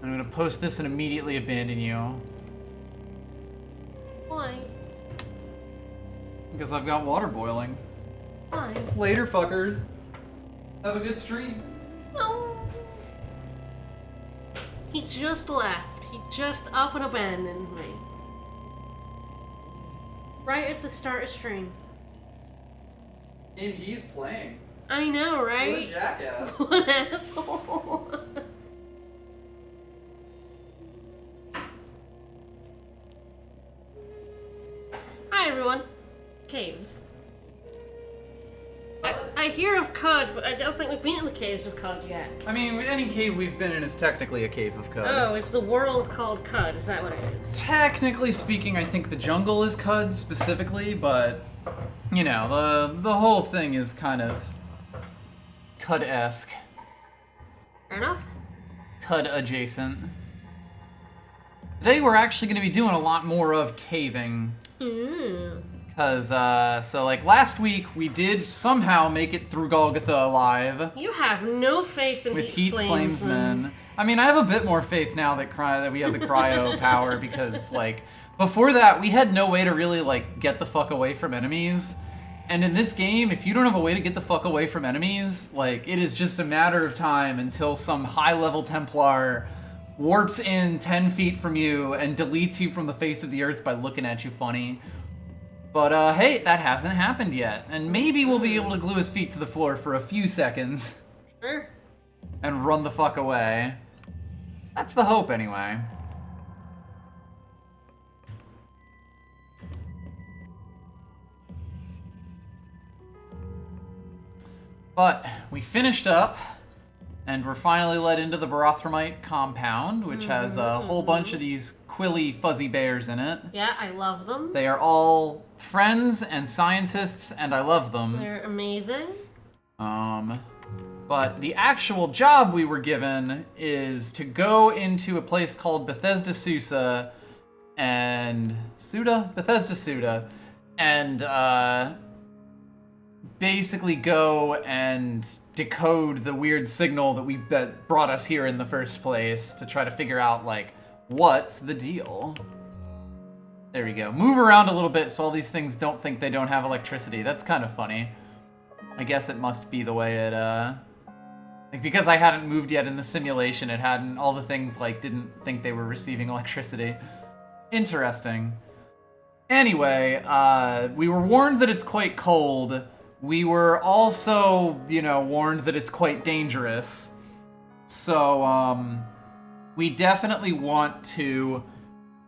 I'm gonna post this and immediately abandon you. Why? Because I've got water boiling. Why? Later, fuckers. Have a good stream. No. He just left. He just up and abandoned me. Right at the start of stream. Game he's playing. I know, right? What a jackass. What an asshole. Hi everyone. Caves. I hear of Cud, but I don't think we've been in the caves of Cud yet. I mean, any cave we've been in is technically a cave of Cud. Oh, it's the world called Cud, is that what it is? Technically speaking, I think the jungle is Cud specifically, but, you know, the whole thing is kind of Cud-esque. Fair enough. Cud adjacent. Today we're actually going to be doing a lot more of caving. Because, so like last week we did somehow make it through Golgotha alive. You have no faith in With Heat's Heat's Flamesman. Flamesman. I mean, I have a bit more faith now that we have the cryo power because, like, before that we had no way to really, like, get the fuck away from enemies. And in this game, if you don't have a way to get the fuck away from enemies, like, it is just a matter of time until some high-level Templar warps in 10 feet from you and deletes you from the face of the earth by looking at you funny. But, hey, that hasn't happened yet. And maybe we'll be able to glue his feet to the floor for a few seconds. Sure. And run the fuck away. That's the hope, anyway. But we finished up, and we're finally led into the Barathromite compound, which has a whole bunch of these quilly fuzzy bears in it. Yeah, I love them. They are all friends and scientists, and I love them. They're amazing. But the actual job we were given is to go into a place called Bethesda Suda, and basically go and decode the weird signal that brought us here in the first place to try to figure out, like, what's the deal. There we go. Move around a little bit so all these things don't think they don't have electricity. That's kind of funny. I guess it must be the way it, like, because I hadn't moved yet in the simulation, it hadn't, all the things, like, didn't think they were receiving electricity. Interesting. Anyway, we were warned that it's quite cold. We were also, you know, warned that it's quite dangerous. So, we definitely want to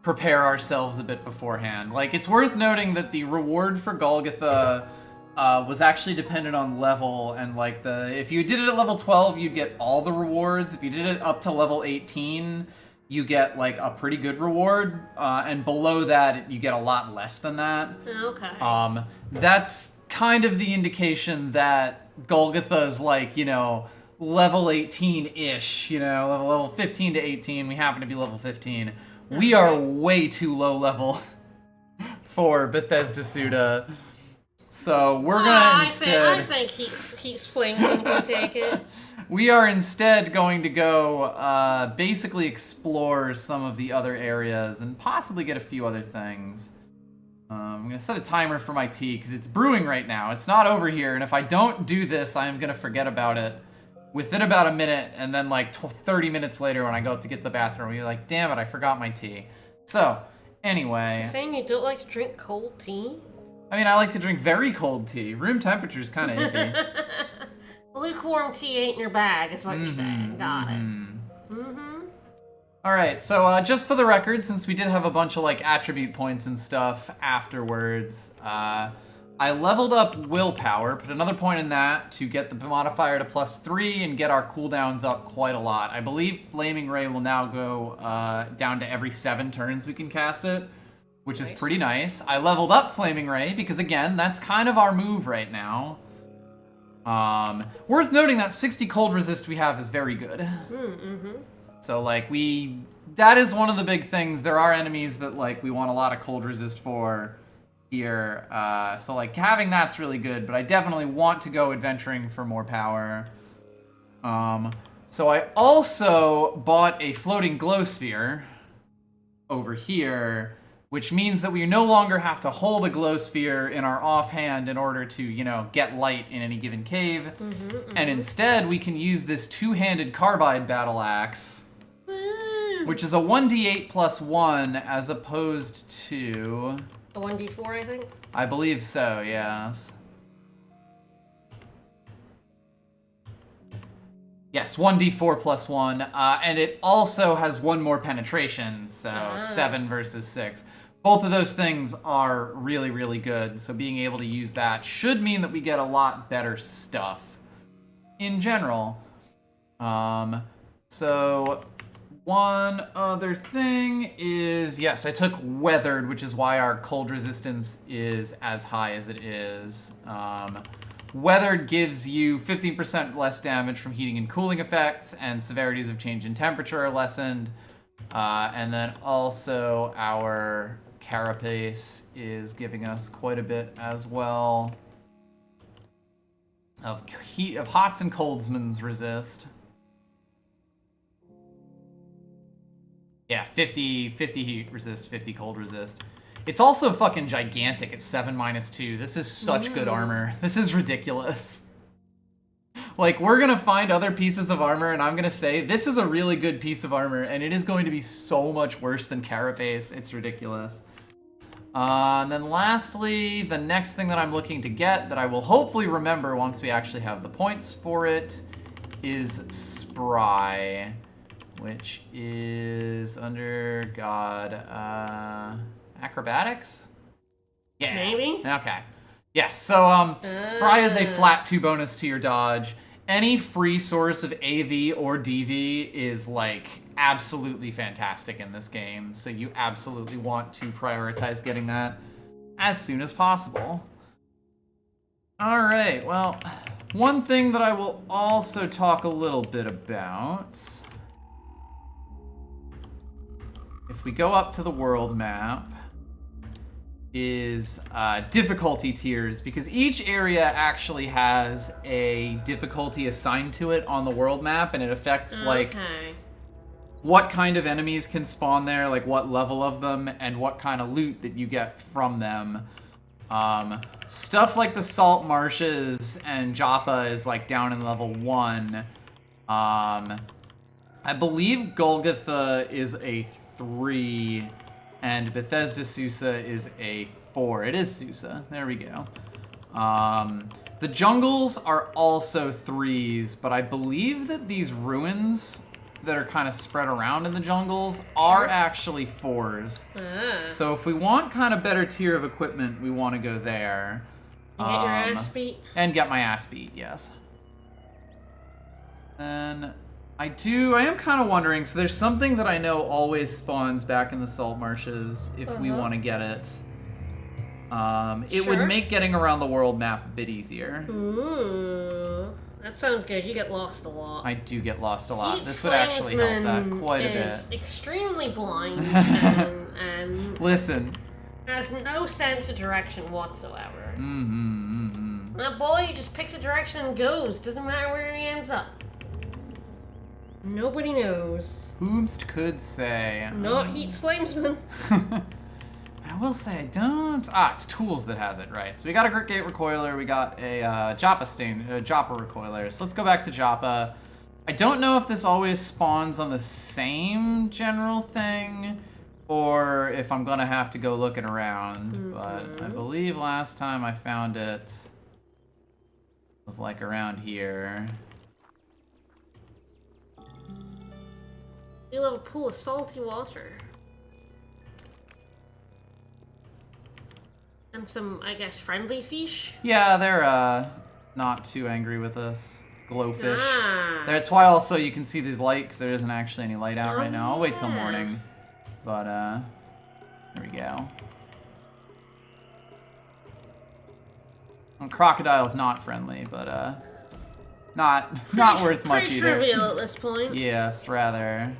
prepare ourselves a bit beforehand. Like, it's worth noting that the reward for Golgotha was actually dependent on level, and like if you did it at level 12, you'd get all the rewards. If you did it up to level 18, you get like a pretty good reward, and below that, you get a lot less than that. Okay. That's kind of the indication that Golgotha's like, you know, level 18-ish, you know, level 15 to 18. We happen to be level 15. We are way too low level for Bethesda Suda. So we're gonna I think Heat's Flamesman can take it. We are instead going to go basically explore some of the other areas and possibly get a few other things. I'm gonna set a timer for my tea because it's brewing right now. It's not over here, and if I don't do this, I'm gonna forget about it within about a minute, and then like 30 minutes later when I go up to get to the bathroom, you're like, damn it, I forgot my tea. So, anyway. You're saying you don't like to drink cold tea? I mean, I like to drink very cold tea. Room temperature is kind of iffy. Lukewarm tea ain't in your bag, is what you're saying. Got it. Alright, so just for the record, since we did have a bunch of like attribute points and stuff afterwards, I leveled up willpower, put another point in that to get the modifier to +3 and get our cooldowns up quite a lot. I believe Flaming Ray will now go down to every 7 turns we can cast it, which is pretty nice. I leveled up Flaming Ray because, again, that's kind of our move right now. Worth noting that 60 cold resist we have is very good. So, like, that is one of the big things. There are enemies that, like, we want a lot of cold resist for here. So, like, having that's really good, but I definitely want to go adventuring for more power. So I also bought a floating glow sphere over here, which means that we no longer have to hold a glow sphere in our offhand in order to, you know, get light in any given cave. And instead, we can use this two-handed carbide battle axe, which is a 1d8 plus 1 as opposed to... A 1d4, I think? I believe so, yes. Yes, 1d4 plus 1, and it also has one more penetration, so 7 versus 6. Both of those things are really, really good, so being able to use that should mean that we get a lot better stuff in general. So one other thing is, yes, I took Weathered, which is why our cold resistance is as high as it is. Weathered gives you 15% less damage from heating and cooling effects, and severities of change in temperature are lessened. And then also our Carapace is giving us quite a bit as well of Hots and Coldsman's resist. Yeah, 50 heat resist, 50 cold resist. It's also fucking gigantic. It's 7 minus 2. This is such good armor. This is ridiculous. Like, we're gonna find other pieces of armor, and I'm gonna say, this is a really good piece of armor, and it is going to be so much worse than Carapace. It's ridiculous. And then lastly, the next thing that I'm looking to get, that I will hopefully remember once we actually have the points for it, is Spry, which is under, acrobatics? Yeah. Maybe? Okay. Yes, so Spry is a flat 2 bonus to your dodge. Any free source of AV or DV is, like, absolutely fantastic in this game, so you absolutely want to prioritize getting that as soon as possible. Alright, well, one thing that I will also talk a little bit about, if we go up to the world map, is difficulty tiers, because each area actually has a difficulty assigned to it on the world map, and it affects like what kind of enemies can spawn there, like what level of them, and what kind of loot that you get from them. Stuff like the Salt Marshes and Joppa is like down in level 1. I believe Golgotha is a 3. And Bethesda Susa is a 4. It is Susa. There we go. The jungles are also 3s, but I believe that these ruins that are kind of spread around in the jungles are actually 4s. So if we want kind of better tier of equipment, we want to go there. And get your ass beat? And get my ass beat, yes. And I am kind of wondering, so there's something that I know always spawns back in the Salt Marshes if we want to get it. It would make getting around the world map a bit easier. Ooh, that sounds good. You get lost a lot. I do get lost a lot. This would actually help that quite a bit. Is extremely blind and listen, has no sense of direction whatsoever. That boy just picks a direction and goes. Doesn't matter where he ends up. Nobody knows. Whomst could say. Not Heat's Flamesman. I will say I don't. It's Tools that has it, right? So we got a Grit Gate Recoiler, we got a Joppa Recoiler. So let's go back to Joppa. I don't know if this always spawns on the same general thing, or if I'm gonna have to go looking around. But I believe last time I found it was like around here. You'll have a pool of salty water. And some, I guess, friendly fish? Yeah, they're not too angry with us. Glowfish. That's why also you can see these light, because there isn't actually any light out right now. I'll wait till morning. But, there we go. Well, crocodile's not friendly, but, not worth much pretty either. trivial at this point. Yes, rather.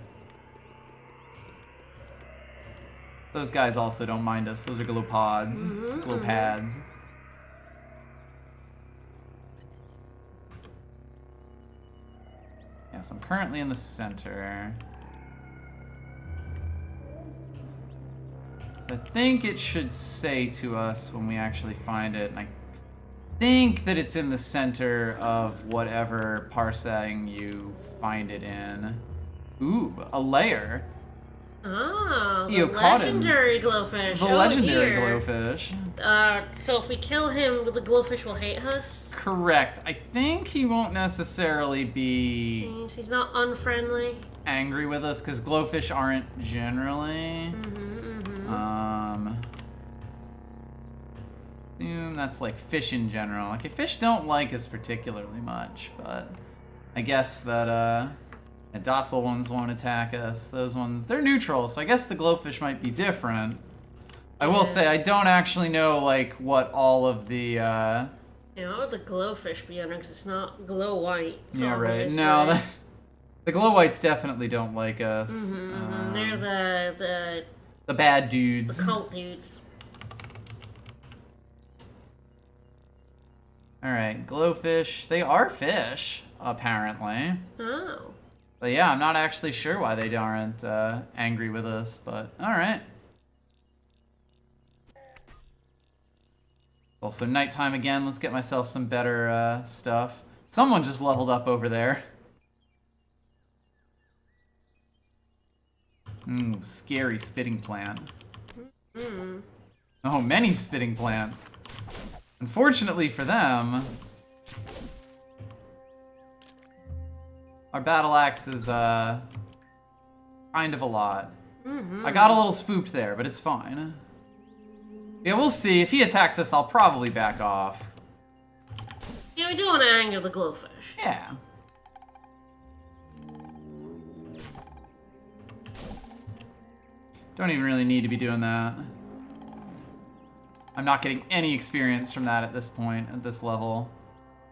Those guys also don't mind us. Those are glow pods. Glow pads. Yeah, so I'm currently in the center. So I think it should say to us when we actually find it, and I think that it's in the center of whatever parsing you find it in. Ooh, a layer. Oh, the Eocotons. legendary glowfish. The Oh, legendary dear. glowfish. So if we kill him, the glowfish will hate us? Correct. I think he won't necessarily be Means he's not unfriendly. angry with us, because glowfish aren't generally. Assume that's like fish in general. Okay, fish don't like us particularly much, but I guess that the docile ones won't attack us. Those ones, they're neutral, so I guess the glowfish might be different. I will say I don't actually know like what all of the You know, the glowfish be under because it's not glow white. yeah, right. No, the glow whites definitely don't like us. They're the bad dudes. the cult dudes. All right, glowfish. They are fish, apparently. Oh. But yeah, I'm not actually sure why they aren't angry with us, but all right. Also nighttime again. Let's get myself some better stuff. Someone just leveled up over there. Ooh, scary spitting plant. Oh, many spitting plants. Unfortunately for them, our battle axe is kind of a lot. I got a little spooked there, but it's fine. Yeah, we'll see. If he attacks us, I'll probably back off. Yeah, we do want to anger the glowfish. Yeah. Don't even really need to be doing that. I'm not getting any experience from that at this point, at this level.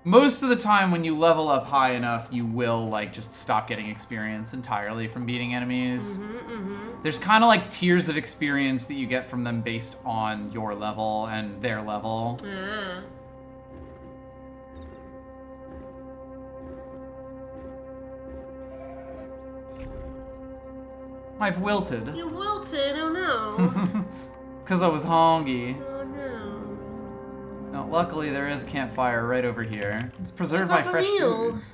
Most of the time when you level up high enough, you will like just stop getting experience entirely from beating enemies. There's kind of like tiers of experience that you get from them based on your level and their level. Ah. I've wilted. You wilted, oh no. Because I was hungry. Oh no. No, luckily there is a campfire right over here. Let's preserve my Have a fresh meal. foods.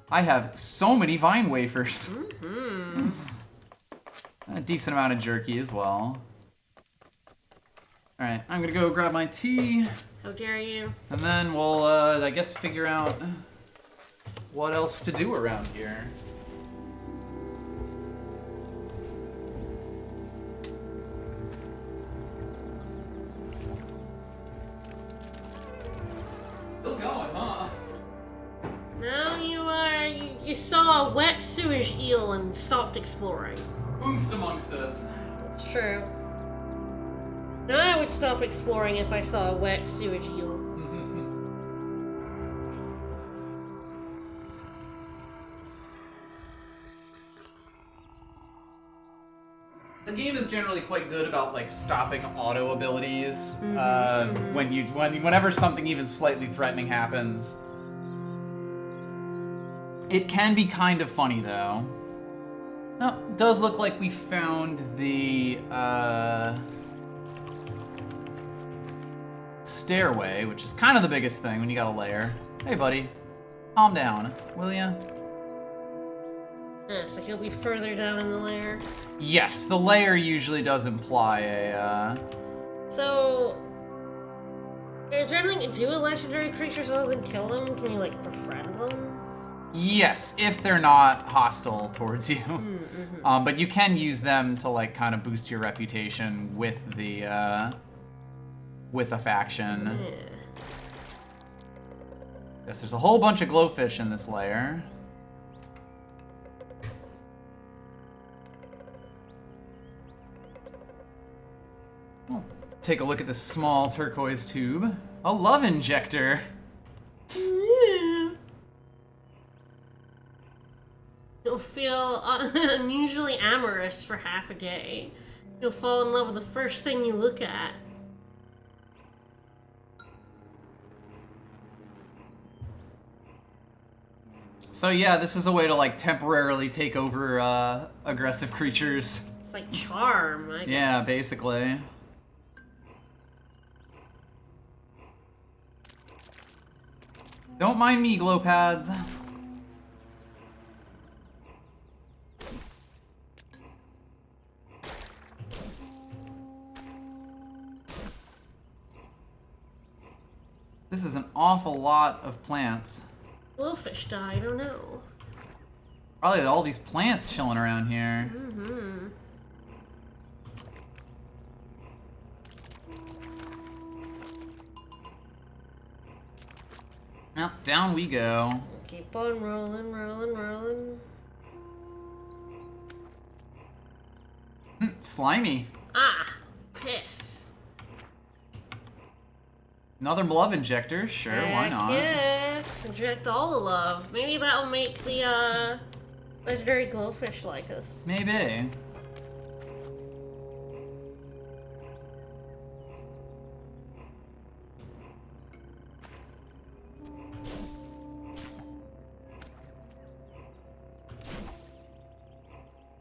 I have so many vine wafers. A decent amount of jerky as well. Alright, I'm gonna go grab my tea. How dare you? And then we'll, I guess, figure out what else to do around here. Still going, huh? Now you saw a wet sewage eel and stopped exploring. Boomst amongst us. It's true. Now I would stop exploring if I saw a wet sewage eel. The game is generally quite good about like stopping auto abilities whenever something even slightly threatening happens. It can be kind of funny though. No, it does look like we found the stairway, which is kind of the biggest thing when you got a layer. Hey buddy, calm down, will ya? Yeah, so he'll be further down in the layer. Yes, the layer usually does imply a So, is there anything to do with legendary creatures other than kill them? Can you, like, befriend them? Yes, if they're not hostile towards you. But you can use them to like kind of boost your reputation with the with a faction. Yeah. Yes, there's a whole bunch of glowfish in this layer. Oh, take a look at this small turquoise tube. A love injector. Yeah. You'll feel unusually amorous for half a day. You'll fall in love with the first thing you look at. So yeah, this is a way to like temporarily take over aggressive creatures. It's like charm, I guess. Yeah, basically. Don't mind me, glow pads. This is an awful lot of plants. Glowfish died, I don't know. Probably all these plants chilling around here. Mm-hmm. Well, down we go. Keep on rolling, rolling, rolling. Slimy. Ah, piss. Another love injector, sure, why not? Yes, inject all the love. Maybe that'll make the legendary glowfish like us. Maybe.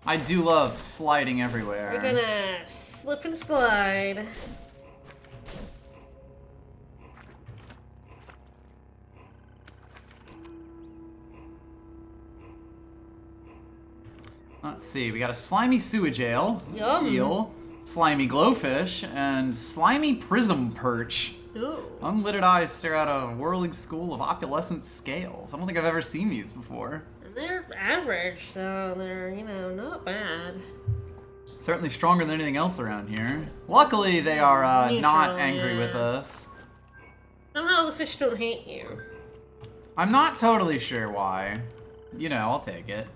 I do love sliding everywhere. We're gonna slip and slide. Let's see, we got a slimy sewage ale, Yum. eel, slimy glowfish, and slimy prism perch. Ooh. Unlidded eyes stare out a whirling school of opalescent scales. I don't think I've ever seen these before. And they're average, so they're, you know, not bad. Certainly stronger than anything else around here. Luckily, they are not Neutral, angry yeah. with us. Somehow the fish don't hate you. I'm not totally sure why. You know, I'll take it.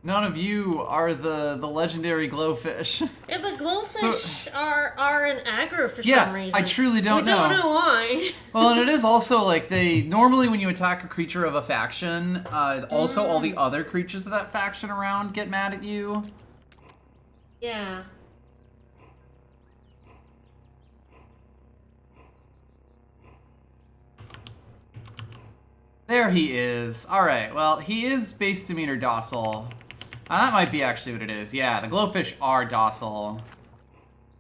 None of you are the legendary glowfish. Yeah, the glowfish are an aggro for Yeah, some reason. I truly don't know. We don't know why. Well, and it is also like they normally when you attack a creature of a faction, also all the other creatures of that faction around get mad at you. Yeah. There he is. All right. Well, he is base demeanor docile. That might be actually what it is. Yeah, the glowfish are docile.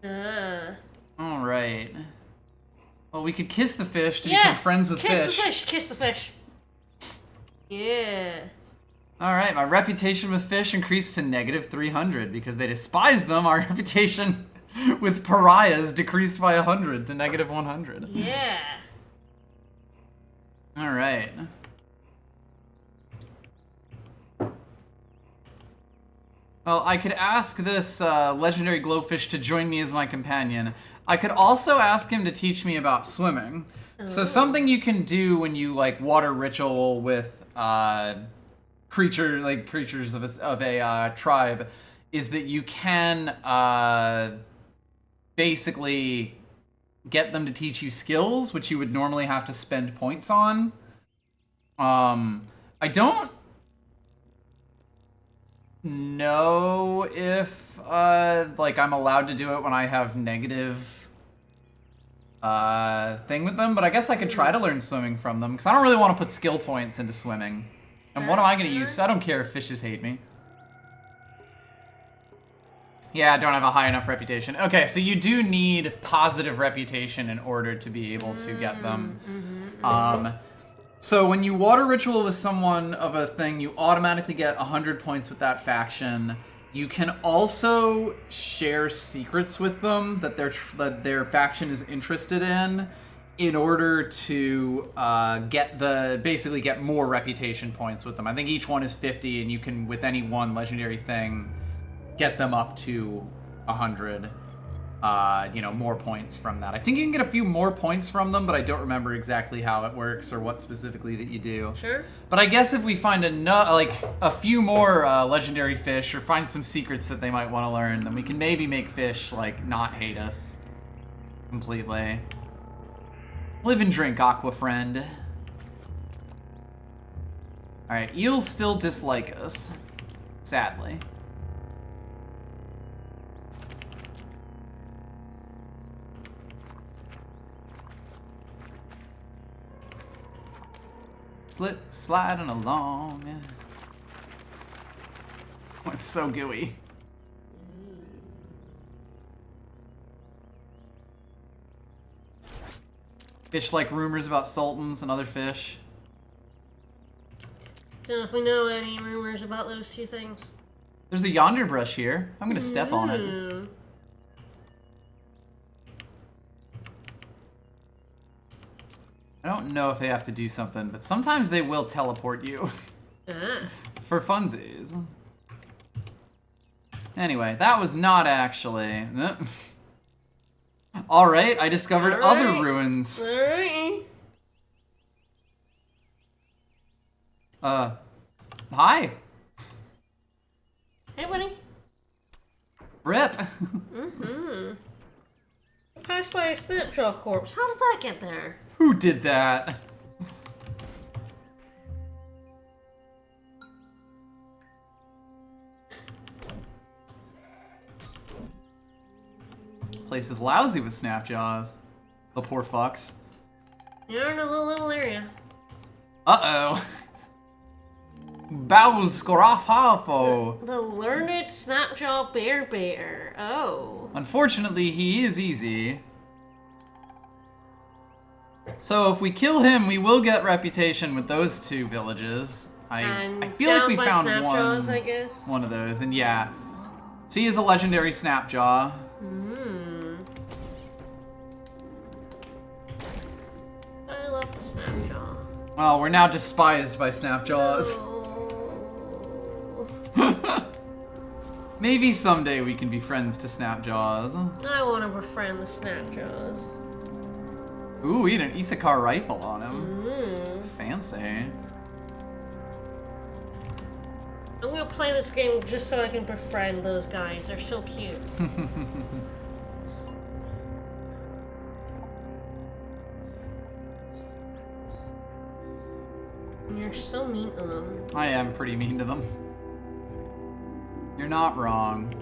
All right. Well, we could kiss the fish to become friends with kiss fish. the fish, kiss the fish. Yeah. All right, my reputation with fish increased to negative 300 because they despise them. Our reputation with pariahs decreased by 100 to negative 100. Yeah. All right. Well, I could ask this legendary glowfish to join me as my companion. I could also ask him to teach me about swimming. So something you can do when you like water ritual with creatures of a tribe is that you can basically get them to teach you skills which you would normally have to spend points on. I don't know if like I'm allowed to do it when I have negative thing with them, but I guess I could try to learn swimming from them because I don't really want to put skill points into swimming. And what am I going to use? I don't care if fishes hate me. Yeah, I don't have a high enough reputation. Okay, so you do need positive reputation in order to be able to get them. So when you water ritual with someone of a thing, you automatically get 100 points with that faction. You can also share secrets with them that their faction is interested in, in order to basically get more reputation points with them. I think each one is 50, and you can, with any one legendary thing, get them up to 100. More points from that. I think you can get a few more points from them, but I don't remember exactly how it works or what specifically that you do. Sure. But I guess if we find a few more legendary fish or find some secrets that they might want to learn, then we can maybe make fish, not hate us completely. Live and drink, Aqua Friend. Alright, eels still dislike us. Sadly. Sliding along. Oh, it's so gooey. Fish like rumors about sultans and other fish. Don't know if we know any rumors about those two things. There's a yonder brush here. I'm gonna step on it. I don't know if they have to do something, but sometimes they will teleport you. For funsies. Anyway, that was not actually... Alright, I discovered other ruins. Alright. Hi. Hey, buddy. Rip. Passed by a snapshot corpse. How did that get there? Who did that? Place is lousy with snapjaws. The poor fucks. You're in a little area. Uh-oh. Bowels Scorafafo. The learned snapjaw bear. Oh. Unfortunately, he is easy. So if we kill him, we will get reputation with those two villages. I feel like we found one of those, and yeah. So he is a legendary snapjaw. I love the snapjaw. Well, we're now despised by snapjaws. Oh. Maybe someday we can be friends to snapjaws. I want to befriend the snapjaws. Ooh, he had an Isakar rifle on him. Fancy. I'm gonna play this game just so I can befriend those guys. They're so cute. You're so mean to them. I am pretty mean to them. You're not wrong.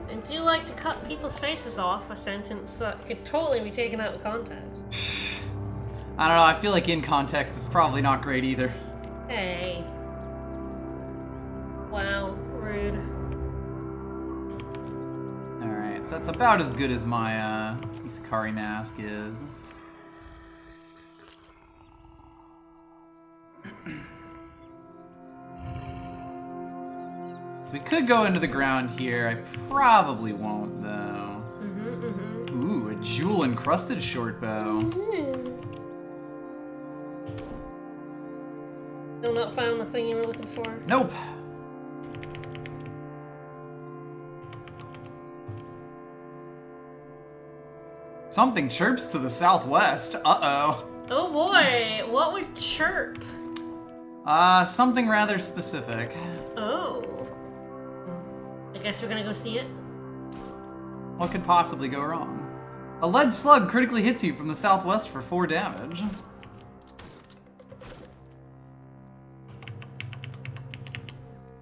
I do like to cut people's faces off, a sentence that could totally be taken out of context. I don't know, I feel like in context it's probably not great either. Hey. Wow, rude. Alright, so that's about as good as my Isakari mask is. So we could go into the ground here. I probably won't, though. Ooh, a jewel-encrusted short bow. Still not found the thing you were looking for? Nope. Something chirps to the southwest. Uh-oh. Oh boy, what would chirp? Something rather specific. Oh. I guess we're gonna go see it? What could possibly go wrong? A lead slug critically hits you from the southwest for 4 damage.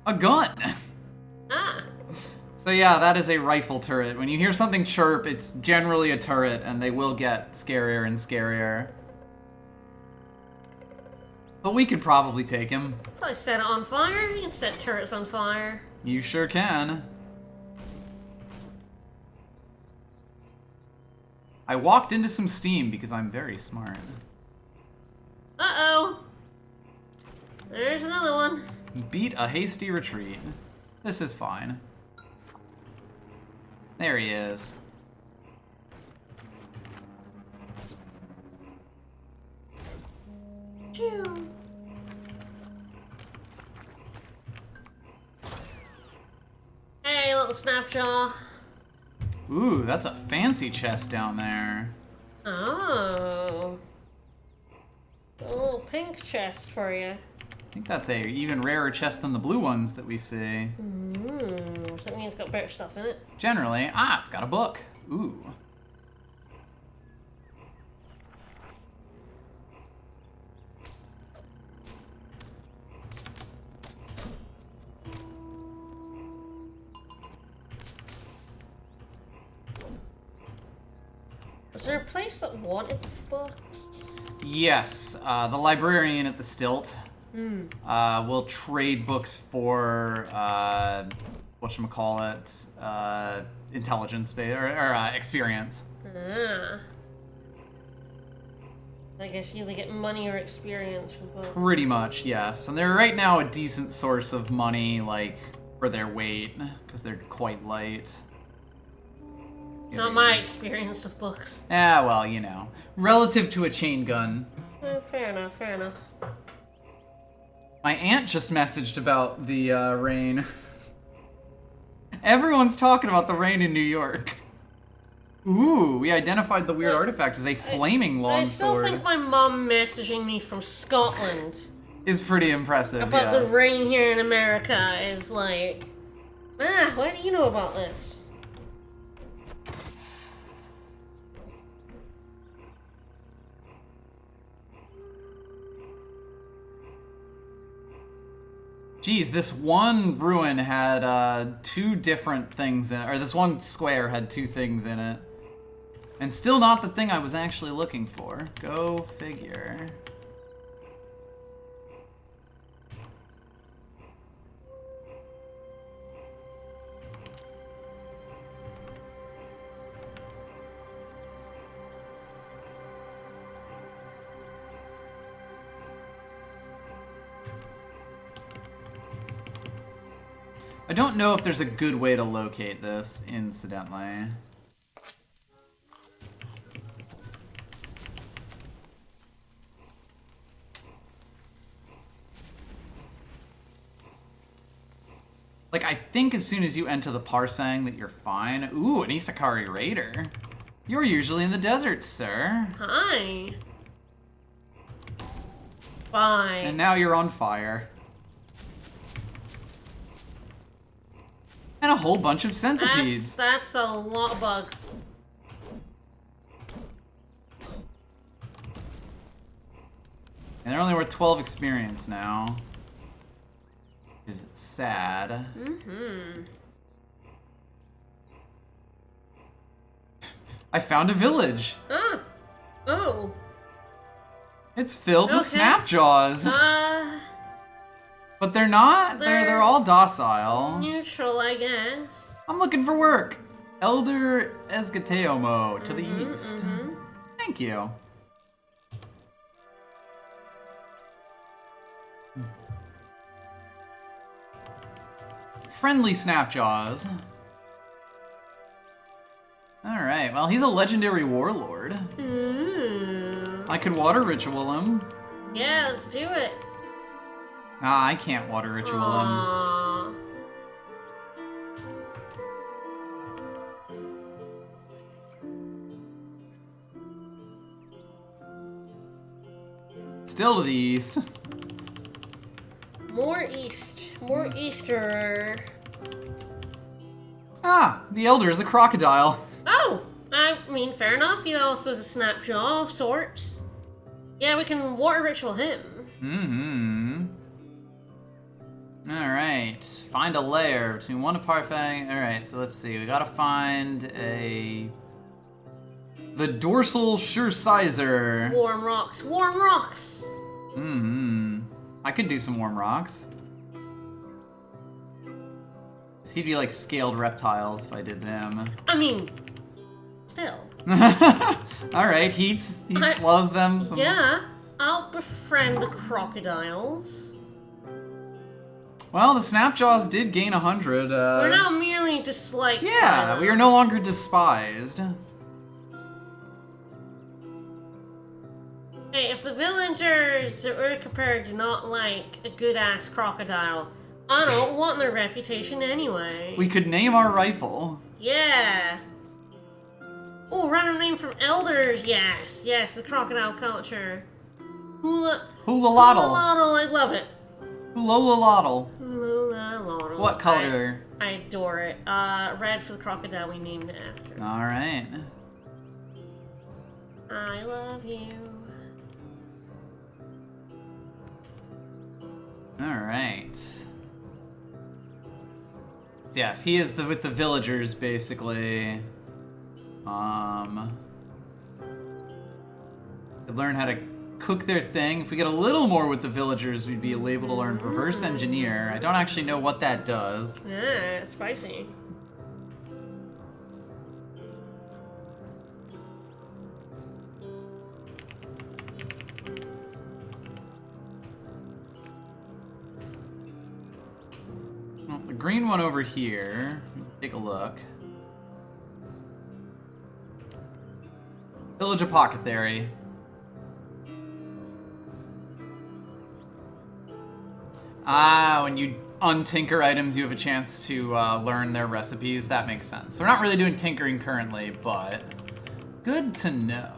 A gun! Ah. So yeah, that is a rifle turret. When you hear something chirp, it's generally a turret, and they will get scarier and scarier. But we could probably take him. Probably set it on fire. You can set turrets on fire. You sure can. I walked into some steam because I'm very smart. Uh-oh. There's another one. Beat a hasty retreat. This is fine. There he is. Choo. Hey, little Snapjaw. Ooh, that's a fancy chest down there. Oh. A little pink chest for you. I think that's a even rarer chest than the blue ones that we see. So that means it's got better stuff in it. Generally. It's got a book. Ooh. Was there a place that wanted books? Yes, the librarian at the Stilt will trade books for whatchamacallit, intelligence or experience. I guess you either get money or experience from books. Pretty much, yes. And they're right now a decent source of money, like for their weight, because they're quite light. It's not my experience with books. Well, you know, relative to a chain gun. Fair enough, fair enough. My aunt just messaged about the rain. Everyone's talking about the rain in New York. Ooh, we identified the weird artifact as a flaming longsword. I still think my mom messaging me from Scotland is pretty impressive. About the rain here in America is like, what do you know about this? Geez, this one ruin had 2 different things in it, or this one square had 2 things in it. And still not the thing I was actually looking for. Go figure. I don't know if there's a good way to locate this, incidentally. Like, I think as soon as you enter the Parsang that you're fine. Ooh, an Isakari Raider. You're usually in the desert, sir. Hi. Fine. And now you're on fire. And a whole bunch of centipedes. That's a lot of bugs. And they're only worth 12 experience now. Is sad. I found a village. Oh. It's filled with Snapjaws. But they're not. They're all docile. Neutral, I guess. I'm looking for work. Elder Esgateomo to the east. Thank you. Friendly Snapjaws. Alright, well, he's a legendary warlord. I could water ritual him. Yeah, let's do it. I can't water ritual him. Still to the east. More east. More easter. The Elder is a crocodile. Oh! I mean, fair enough. He also is a Snapjaw of sorts. Yeah, we can water ritual him. Alright. Find a layer between 1 to Parfang. Alright, so let's see. We gotta find the dorsal Sure-Sizer. Warm rocks. Warm rocks! I could do some warm rocks. He'd be like scaled reptiles if I did them. I mean, still. Alright, Heats loves them. Yeah, I'll befriend the crocodiles. Well, the Snapjaws did gain 100. We're now merely disliked. Yeah, we are no longer despised. Hey, if the villagers that were prepared do not like a good-ass crocodile, I don't want their reputation anyway. We could name our rifle. Yeah. Oh, random name from elders. Yes, the crocodile culture. Hula-lottle. Hula-lottle, I love it. Hula-lottle. Hula-lottle. What color? I adore it. Red for the crocodile we named it after. Alright. I love you. Alright. Yes, he is with the villagers, basically. Learn how to cook their thing. If we get a little more with the villagers, we'd be able to learn reverse engineer. I don't actually know what that does. Yeah, it's spicy. Well, the green one over here. Take a look. Village Apothecary. Ah, when you untinker items, you have a chance to learn their recipes. That makes sense. So we're not really doing tinkering currently, but good to know.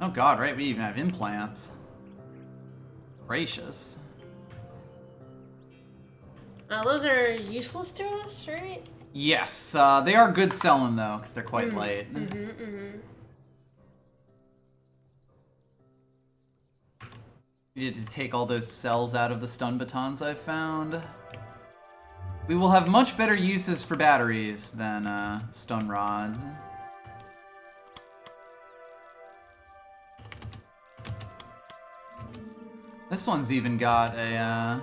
Oh god, right, we even have implants. Gracious. Those are useless to us, right? Yes, they are good selling though, because they're quite light. Needed to take all those cells out of the stun batons I found. We will have much better uses for batteries than stun rods. This one's even got a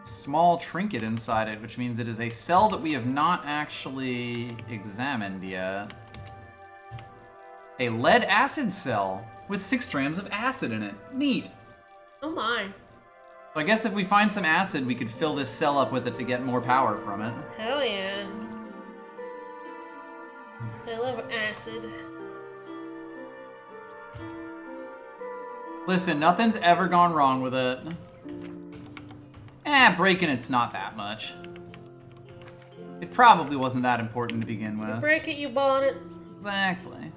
small trinket inside it, which means it is a cell that we have not actually examined yet. A lead acid cell with 6 grams of acid in it. Neat. Oh my. So I guess if we find some acid, we could fill this cell up with it to get more power from it. Hell yeah. I love acid. Listen, nothing's ever gone wrong with it. Breaking it's not that much. It probably wasn't that important to begin with. Break it, you bought it. Exactly.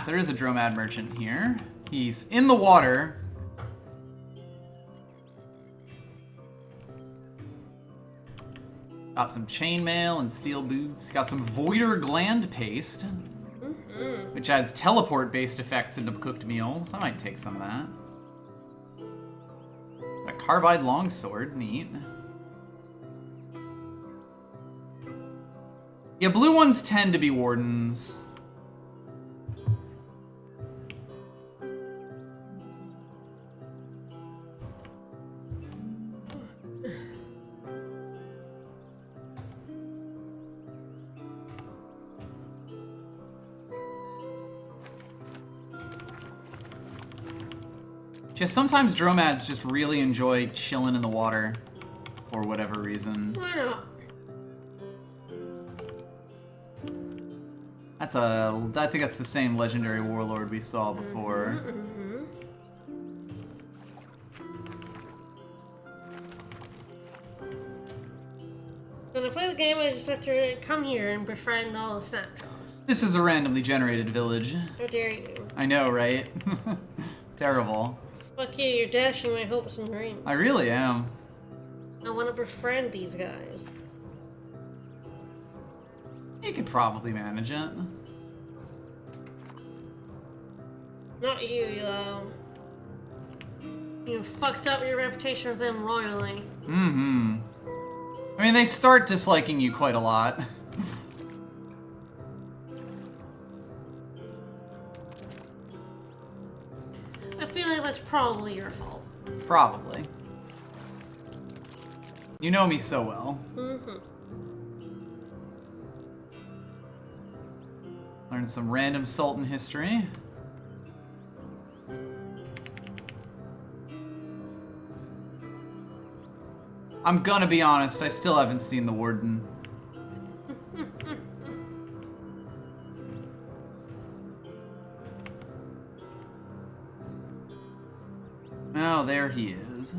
There is a Dromad merchant here. He's in the water. Got some chainmail and steel boots. Got some Voider gland paste, which adds teleport-based effects into cooked meals. I might take some of that. Got a carbide longsword, neat. Yeah, blue ones tend to be wardens. Just sometimes dromads just really enjoy chilling in the water for whatever reason. Why not? I think that's the same legendary warlord we saw before. When I play the game, I just have to come here and befriend all the Snapjaws. This is a randomly generated village. How dare you? I know, right? Terrible. Fuck you, you're dashing my hopes and dreams. I really am. I want to befriend these guys. You could probably manage it. Not you, though. You fucked up your reputation with them royally. Mm-hmm. I mean, they start disliking you quite a lot. probably your fault. Probably. You know me so well. Mm-hmm. Learn some random Sultan history. I'm gonna be honest, I still haven't seen the Warden. Oh, there he is.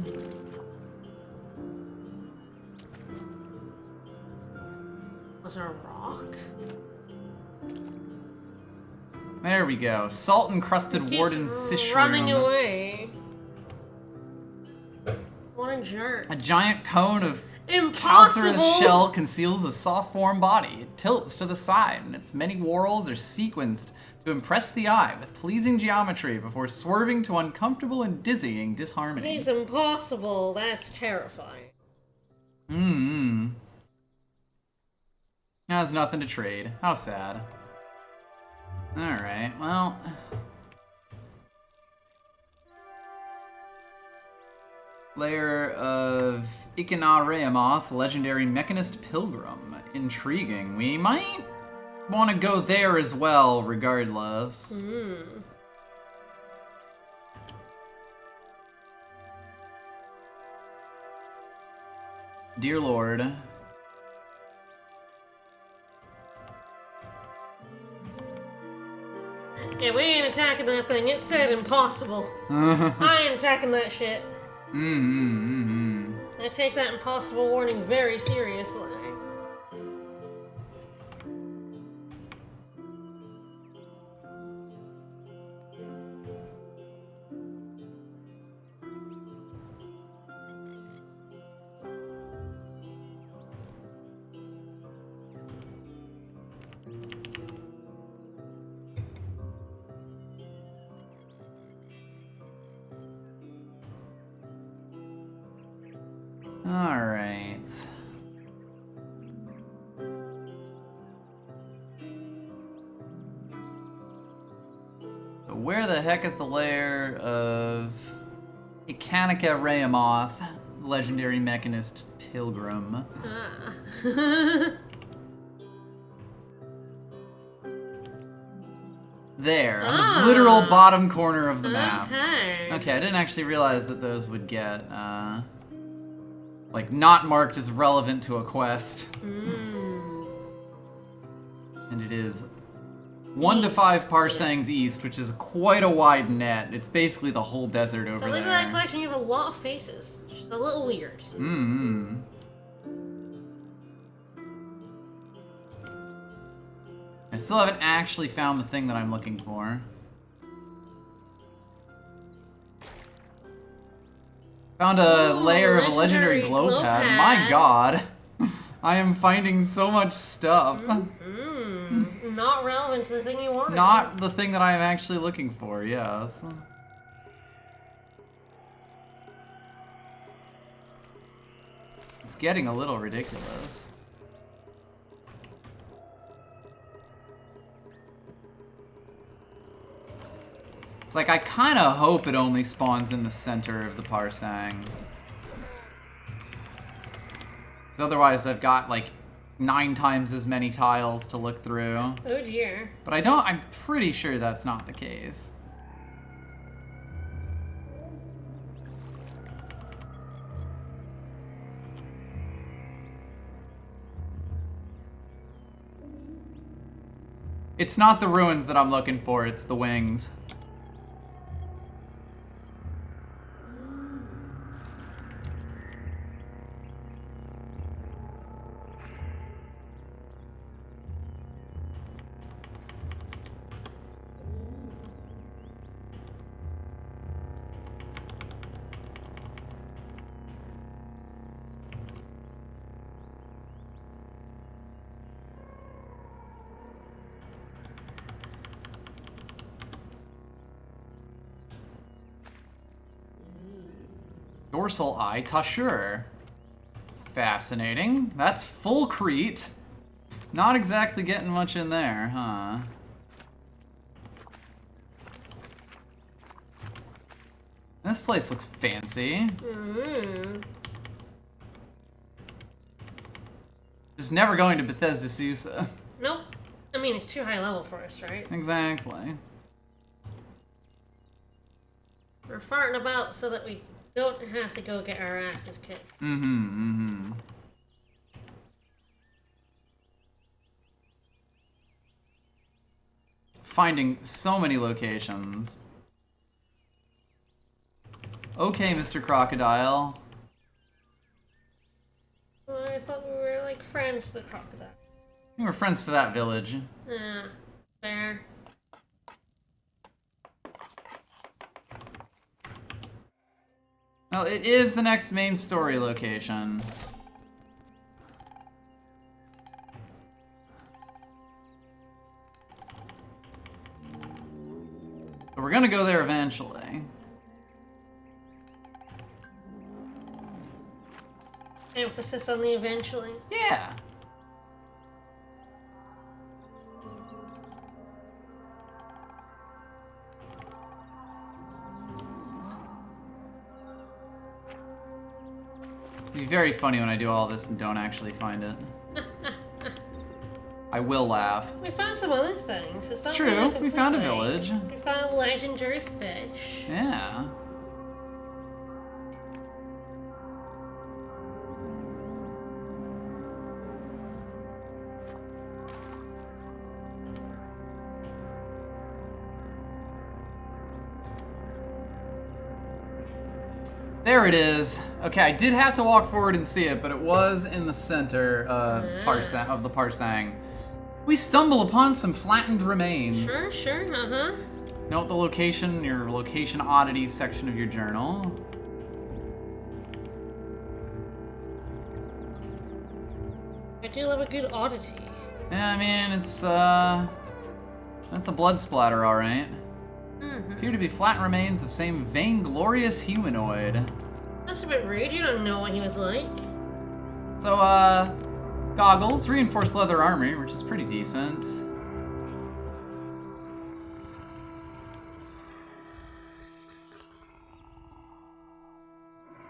Was there a rock? There we go. Salt-encrusted Keeps Warden Sish running room. away. What a jerk. A giant cone of Impossible! calcareous shell conceals a soft warm body. It tilts to the side, and its many whorls are sequenced to impress the eye with pleasing geometry before swerving to uncomfortable and dizzying disharmony. He's impossible. That's terrifying. Has nothing to trade. How sad. Alright, well... Lair of Ikanareamoth, legendary mechanist pilgrim. Intriguing. We might want to go there as well, regardless. Dear Lord. Yeah, we ain't attacking that thing. It said impossible. I ain't attacking that shit. I take that impossible warning very seriously. Alright. So where the heck is the lair of Ikanareamoth, legendary mechanist pilgrim? There, on the literal bottom corner of the map. Okay, I didn't actually realize that those would get, like, not marked as relevant to a quest. And it is 1 to 5 parsangs east, which is quite a wide net. It's basically the whole desert over So there. look at that collection, you have a lot of faces. Just a little weird. I still haven't actually found the thing that I'm looking for. Found a layer of a legendary glow pad. My god. I am finding so much stuff. Not relevant to the thing you wanted. Not the thing that I am actually looking for, yes. It's getting a little ridiculous. It's like I kind of hope it only spawns in the center of the parsang. 'Cause otherwise I've got like 9 times as many tiles to look through. Oh dear. But I'm pretty sure that's not the case. It's not the ruins that I'm looking for, it's the wings. Dorsal eye Tashur. Fascinating. That's full Crete. Not exactly getting much in there, huh? This place looks fancy. Mm-hmm. Just never going to Bethesda Susa. Nope. I mean, it's too high level for us, right? Exactly. We're farting about so that we don't have to go get our asses kicked. Finding so many locations. Okay, Mr. Crocodile. Well, I thought we were like friends to the crocodile. We were friends to that village. Yeah, fair. Well, it is the next main story location. So we're gonna go there eventually. Emphasis on the eventually. Yeah. It'd be very funny when I do all this and don't actually find it. I will laugh. We found some other things. It's true. We found a village. We found a legendary fish. Yeah. There it is. Okay, I did have to walk forward and see it, but it was in the center of the Parsang. We stumble upon some flattened remains. Sure, uh-huh. Note the location, your location oddities section of your journal. I do love a good oddity. Yeah, I mean, it's, that's a blood splatter, alright. Appear to be flat remains of same vainglorious humanoid. That's a bit rude. You don't know what he was like. So, goggles, reinforced leather armor, which is pretty decent.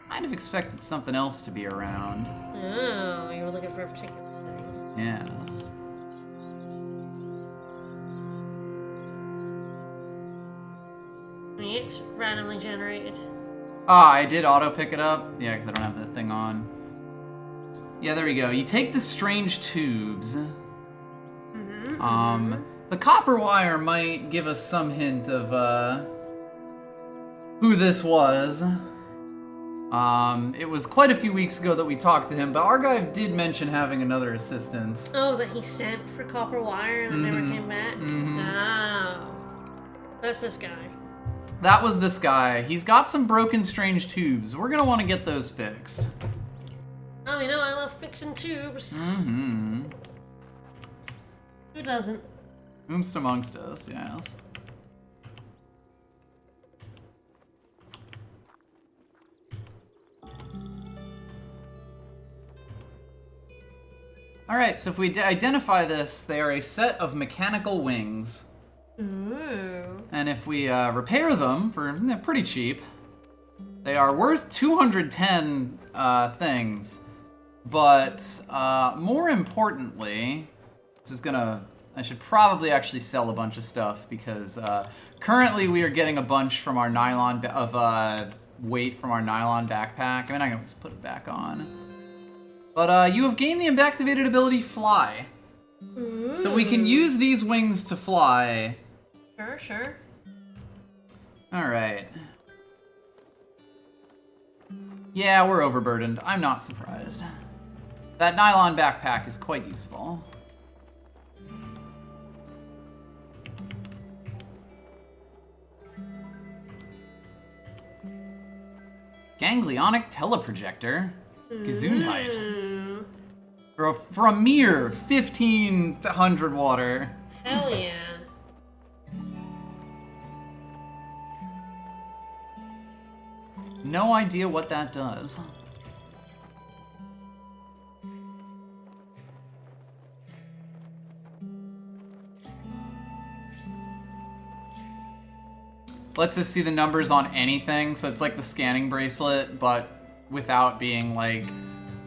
I'd have expected something else to be around. Oh, you were looking for a particular thing. Yes. It's randomly generated. Ah, I did auto pick it up. Yeah, because I don't have the thing on. Yeah, there we go. You take the strange tubes. The copper wire might give us some hint of, who this was. It was quite a few weeks ago that we talked to him, but Argive did mention having another assistant. Oh, that he sent for copper wire and then never came back? Oh. That's this guy. That was this guy. He's got some broken strange tubes. We're gonna want to get those fixed. Oh, you know, I love fixing tubes. Who doesn't? Whomst amongst us, yes. Alright, so if we identify this, they are a set of mechanical wings. Ooh. And if we repair them for pretty cheap, they are worth 210 things. But more importantly, this is gonna... I should probably actually sell a bunch of stuff because currently we are getting a bunch from our nylon weight from our nylon backpack. I mean, I can just put it back on. But you have gained the activated ability Fly. Ooh. So we can use these wings to fly. Sure. Alright. Yeah, we're overburdened. I'm not surprised. That nylon backpack is quite useful. Ganglionic teleprojector. Gesundheit. For a mere 1,500 water. Hell yeah. No idea what that does. lets us see the numbers on anything, so it's like the scanning bracelet, but without being like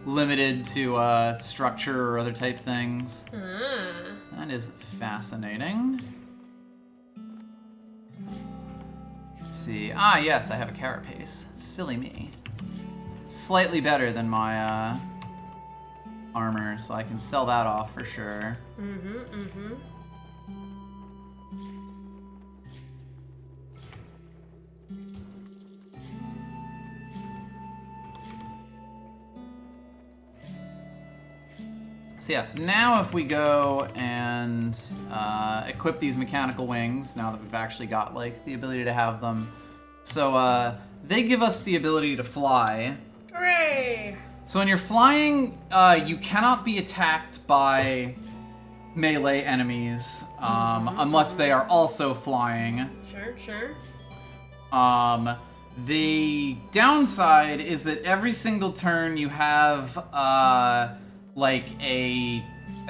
limited to structure or other type things. That is fascinating. Let's see. Ah, yes, I have a carapace. Silly me. Slightly better than my armor, so I can sell that off for sure. So yes, now if we go and equip these mechanical wings, now that we've actually got like the ability to have them, so they give us the ability to fly. Hooray! So when you're flying, you cannot be attacked by melee enemies unless they are also flying. Sure. The downside is that every single turn you have like I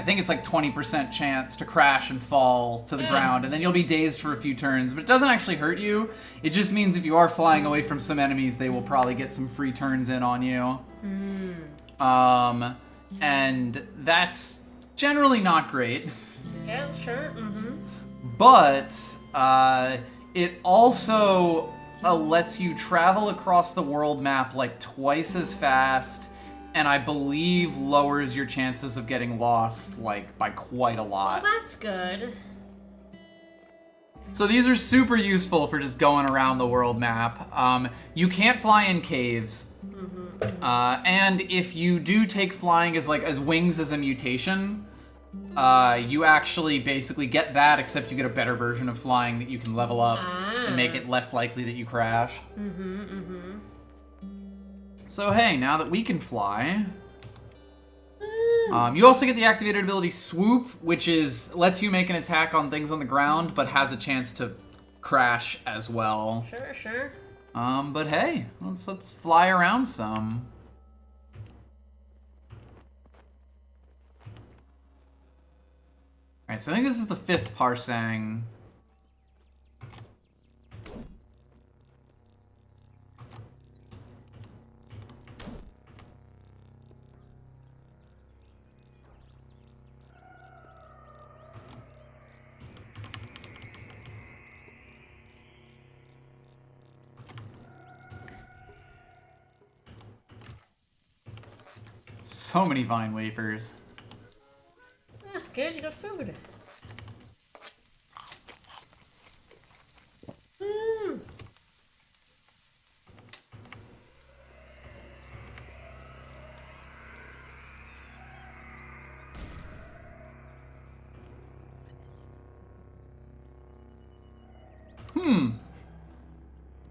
think it's like 20% chance to crash and fall to the ground, and then you'll be dazed for a few turns, but it doesn't actually hurt you. It just means if you are flying away from some enemies, they will probably get some free turns in on you. And that's generally not great. Yeah, sure. But it also lets you travel across the world map like twice as fast, and I believe lowers your chances of getting lost like by quite a lot. Well, that's good. So these are super useful for just going around the world map. You can't fly in caves. And if you do take flying as wings as a mutation, you actually basically get that, except you get a better version of flying that you can level up and make it less likely that you crash. So hey, now that we can fly, you also get the activated ability Swoop, which lets you make an attack on things on the ground, but has a chance to crash as well. Sure. But hey, let's fly around some. Alright, so I think this is the 5th parsang. So many vine wafers. That's good, you got food.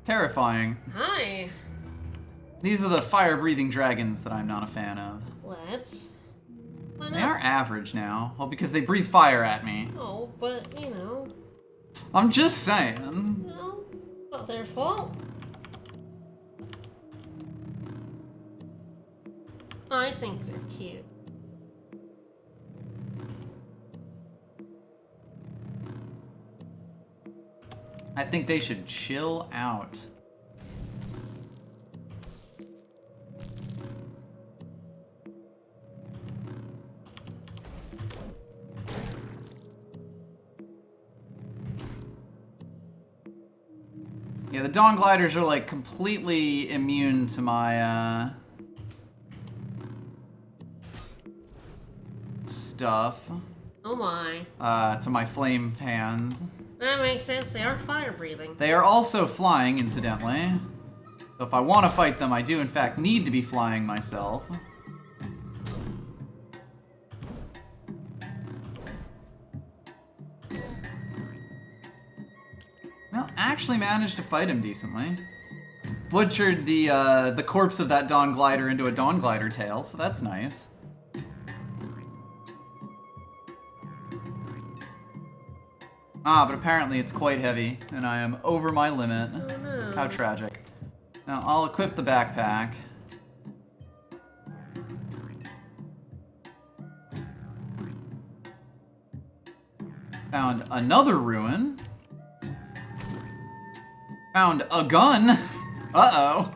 Terrifying. Hi. These are the fire-breathing dragons that I'm not a fan of. Let's. Why They not? are average now. Well, because they breathe fire at me. Oh, but you know. I'm just saying. No, not their fault. I think they're cute. I think they should chill out. Yeah, the Dawn Gliders are like completely immune to my stuff. Oh my. To my flame fans. That makes sense, they are fire breathing. They are also flying, incidentally. So if I want to fight them, I do in fact need to be flying myself. Well, actually managed to fight him decently. Butchered the corpse of that Dawn Glider into a Dawn Glider tail, so that's nice. Ah, but apparently it's quite heavy, and I am over my limit. Oh no. How tragic. Now, I'll equip the backpack. Found another ruin. Found a gun. Uh-oh.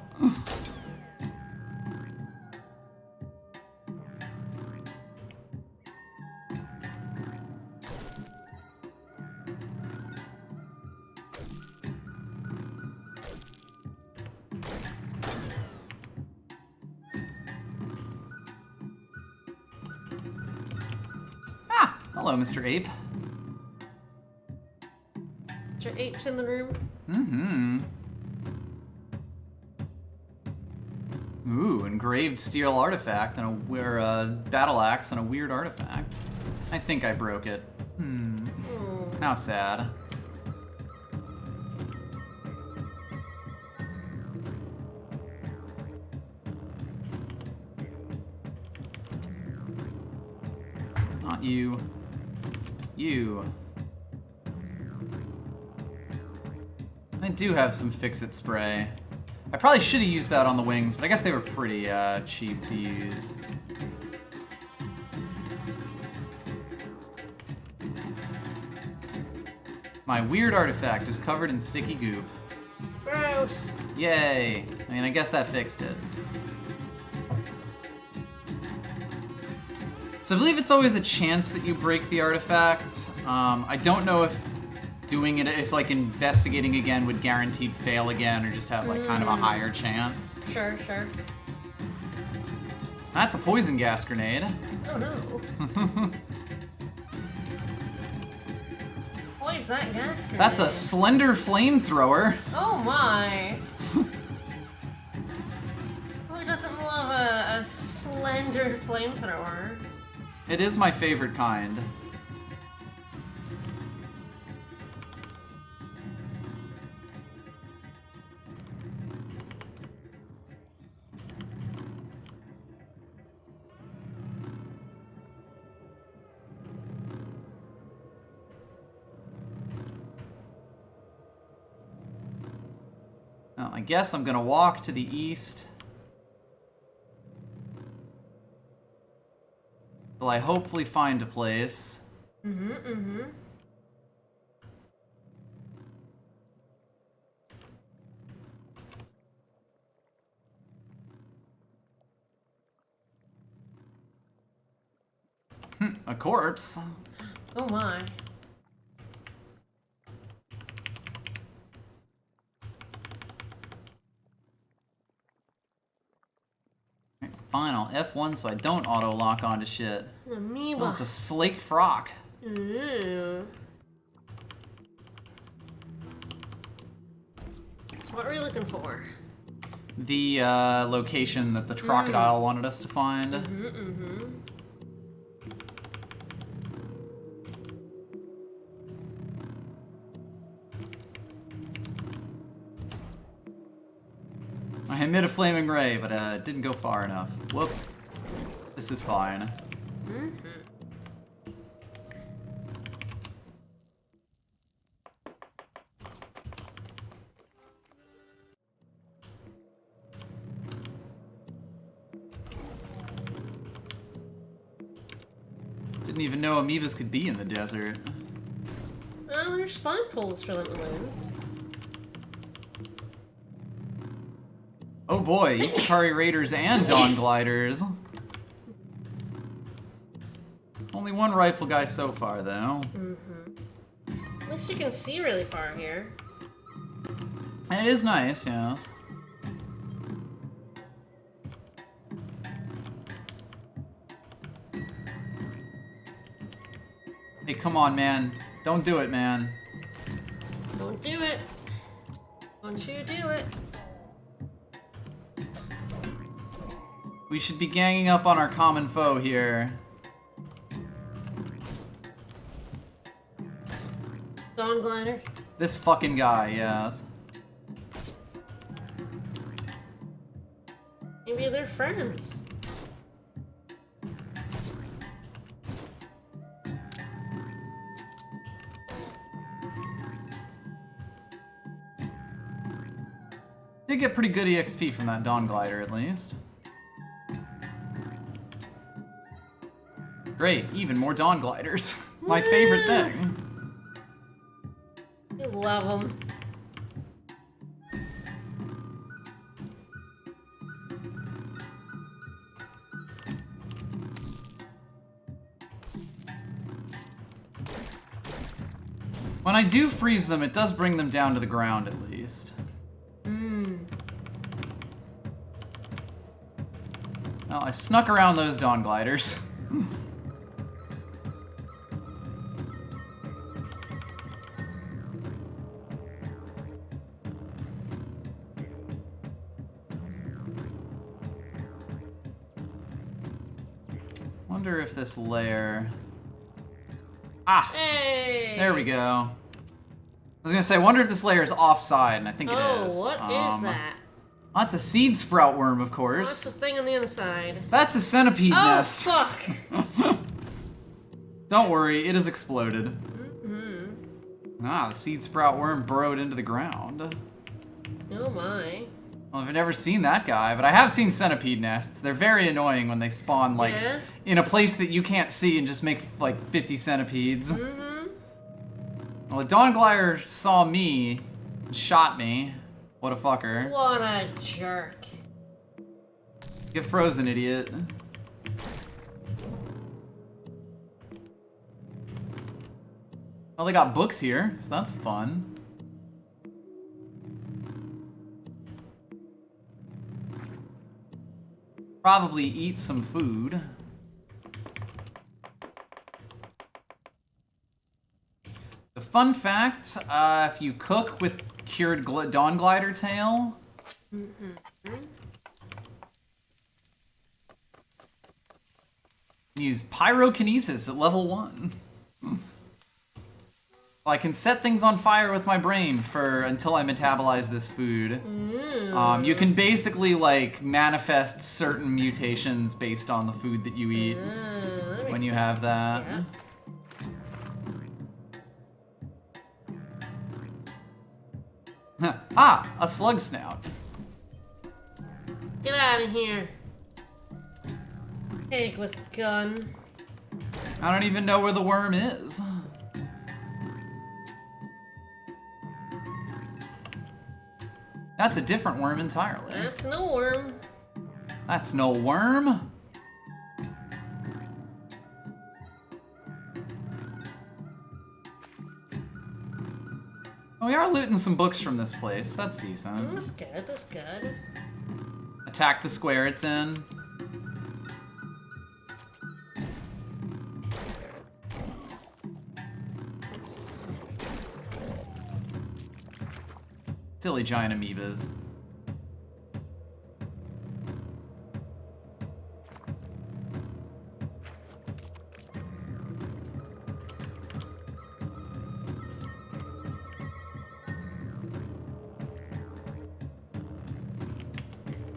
Ah, hello, Mr. Ape. Mr. Ape's in the room. Mm-hmm. Ooh, engraved steel artifact and a battle axe and a weird artifact. I think I broke it. How sad. Not you. You. I do have some fix-it spray. I probably should have used that on the wings, but I guess they were pretty cheap to use. My weird artifact is covered in sticky goop. Gross. Yay! I mean, I guess that fixed it. So I believe it's always a chance that you break the artifact. I don't know if doing it, if like investigating again would guaranteed fail again, or just have like kind of a higher chance. Sure, sure. That's a poison gas grenade. Oh no. What is that gas grenade? That's a slender flamethrower. Oh my. Who doesn't love a slender flamethrower? It is my favorite kind. Well, I guess I'm gonna walk to the east. Till I hopefully find a place. A corpse. Oh my. Fine, I'll F1 so I don't auto-lock onto shit. Amoeba. Oh, it's a slake frock. Ooh. So what are we looking for? The location that the crocodile wanted us to find. I emit a flaming ray, but it didn't go far enough. Whoops. This is fine. Didn't even know amoebas could be in the desert. Oh, there's slime pools for them to live in. Oh boy, Isakari Raiders and Dawn Gliders. Only one rifle guy so far, though. At least you can see really far here. And it is nice, yes. Hey, come on, man. Don't do it, man. Don't do it. Don't you do it. We should be ganging up on our common foe here. Dawn glider. This fucking guy, yes. Maybe they're friends. Did get pretty good EXP from that Dawn Glider, at least. Great, even more Dawn Gliders. My favorite thing. You love them. When I do freeze them, it does bring them down to the ground at least. Well, I snuck around those dawn gliders. Wonder if this layer... Ah! Hey! There we go. I was gonna say, I wonder if this layer is offside, and I think it is. Oh, what is that? That's a seed sprout worm, of course. What's the thing on the inside? That's a centipede nest. Oh, fuck! Don't worry, it has exploded. Ah, the seed sprout worm burrowed into the ground. Oh my. Well, I've never seen that guy, but I have seen centipede nests. They're very annoying when they spawn, like, in a place that you can't see and just make, like, 50 centipedes. Well, the dawn glider saw me and shot me. What a fucker. What a jerk. Get frozen, idiot. Well, they got books here, so that's fun. Probably eat some food. The fun fact, if you cook with cured dawn glider tail, use pyrokinesis at level 1. I can set things on fire with my brain until I metabolize this food. You can basically like manifest certain mutations based on the food that you eat when you have that. Yeah. Ah, a slug snout. Get out of here. Pig with gun. I don't even know where the worm is. That's a different worm entirely. That's no worm. That's no worm. Oh, we are looting some books from this place. That's decent. That's good, that's good. Attack the square it's in. Silly giant amoebas.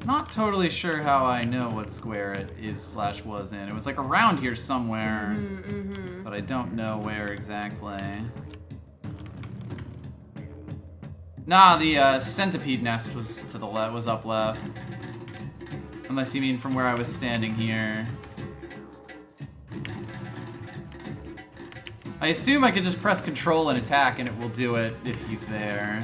Not totally sure how I know what square it is / was in. It was like around here somewhere, but I don't know where exactly. Nah, the centipede nest was to the left, was up left. Unless you mean from where I was standing here. I assume I could just press control and attack and it will do it if he's there.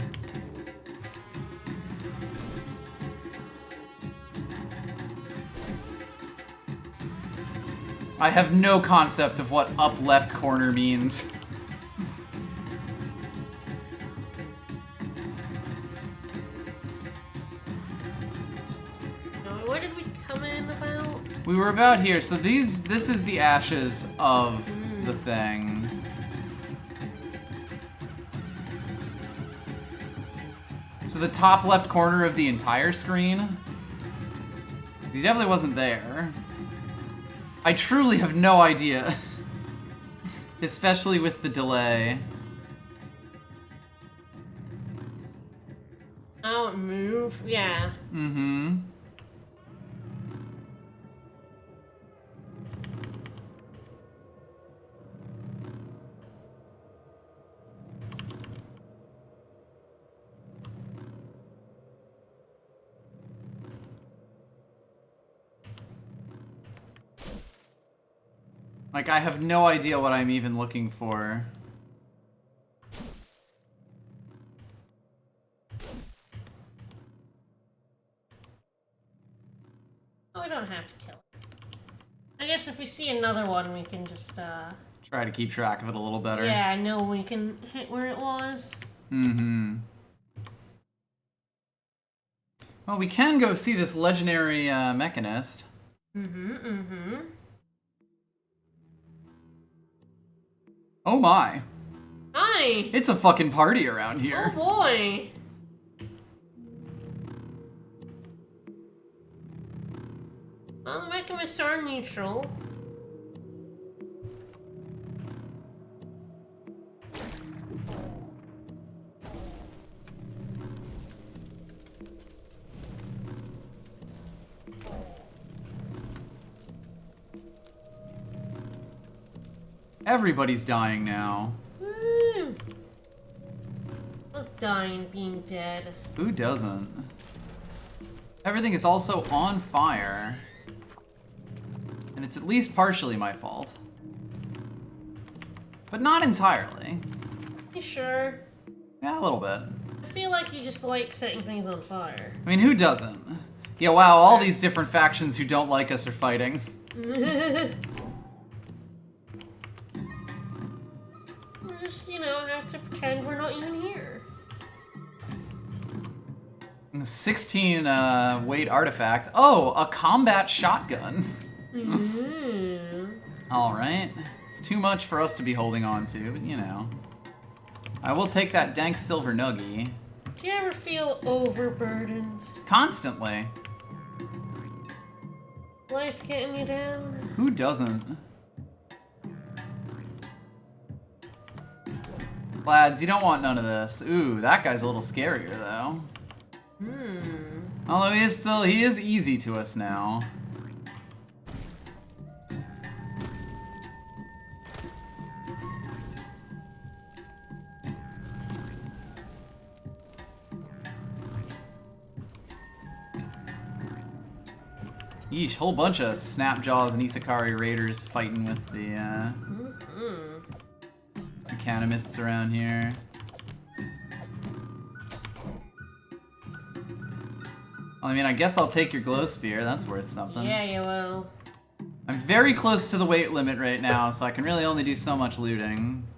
I have no concept of what up left corner means. Where did we come in about? We were about here, so this is the ashes of the thing. So the top left corner of the entire screen? He definitely wasn't there. I truly have no idea. Especially with the delay. Oh, move? Yeah. Mm-hmm. Like, I have no idea what I'm even looking for. Oh, we don't have to kill it. I guess if we see another one, we can just Try to keep track of it a little better. Yeah, I know we can hit where it was. Mm-hmm. Well, we can go see this legendary mechanist. Mm-hmm. Oh my. Hi! It's a fucking party around here. Oh boy! Well, the mechanists are neutral. Everybody's dying now. Woo! Love dying, being dead. Who doesn't? Everything is also on fire. And it's at least partially my fault. But not entirely. You sure? Yeah, a little bit. I feel like you just like setting things on fire. I mean, who doesn't? Yeah, wow, all these different factions who don't like us are fighting. We just, you know, have to pretend we're not even here. 16 weight artifact. Oh, a combat shotgun. Alright. It's too much for us to be holding on to, but you know. I will take that dank silver nuggie. Do you ever feel overburdened? Constantly. Life getting you down? Who doesn't? Lads, you don't want none of this. Ooh, that guy's a little scarier though. Although he is easy to us now. Yeesh, whole bunch of Snapjaws and Isakari Raiders fighting with the Mechanists around here. Well, I mean, I guess I'll take your glow sphere. That's worth something. Yeah, you will. I'm very close to the weight limit right now, so I can really only do so much looting.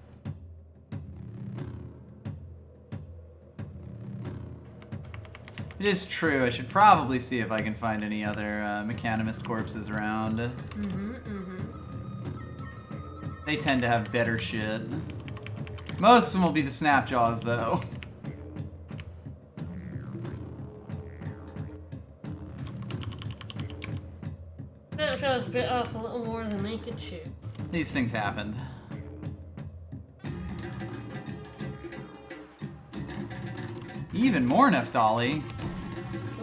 It is true. I should probably see if I can find any other Mechanimist corpses around. They tend to have better shit. Most of them will be the Snapjaws, though. Snapjaws bit off a little more than they could chew. These things happened. Even more Neftali.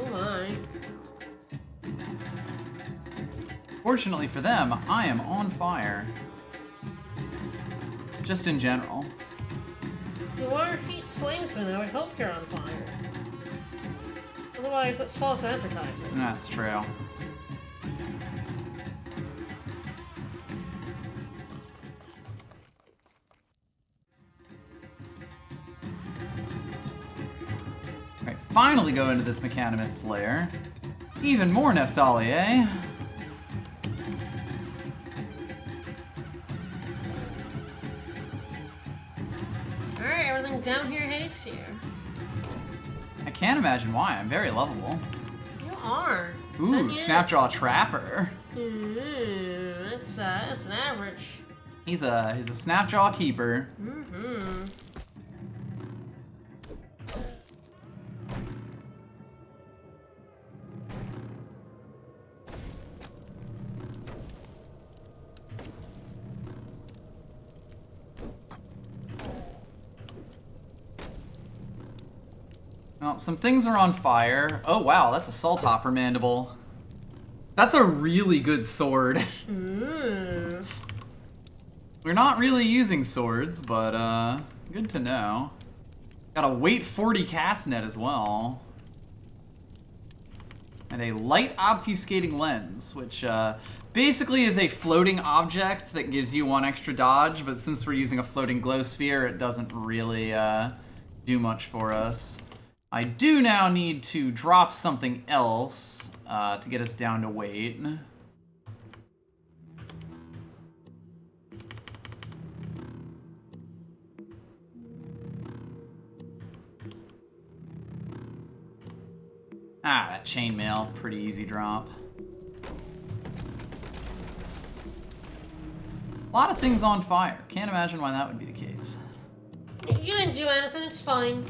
Oh my. Fortunately for them, I am on fire. Just in general. The water heats Flamesman, I would hope you're on fire. Otherwise, that's false advertising. That's true. Alright, finally go into this Mechanimist's lair. Even more Neftali, eh? Alright, everything down here hates you. I can't imagine why. I'm very lovable. You are. Ooh, Not yet. Snapjaw Trapper. That's an average. He's a Snapjaw keeper. Well, some things are on fire. Oh wow, that's a Salt Hopper Mandible. That's a really good sword. We're not really using swords, but good to know. Got a weight 40 cast net as well. And a light obfuscating lens, which basically is a floating object that gives you 1 extra dodge, but since we're using a floating glow sphere, it doesn't really do much for us. I do now need to drop something else to get us down to weight. Ah, that chainmail, pretty easy drop. A lot of things on fire. Can't imagine why that would be the case. You didn't do anything, it's fine.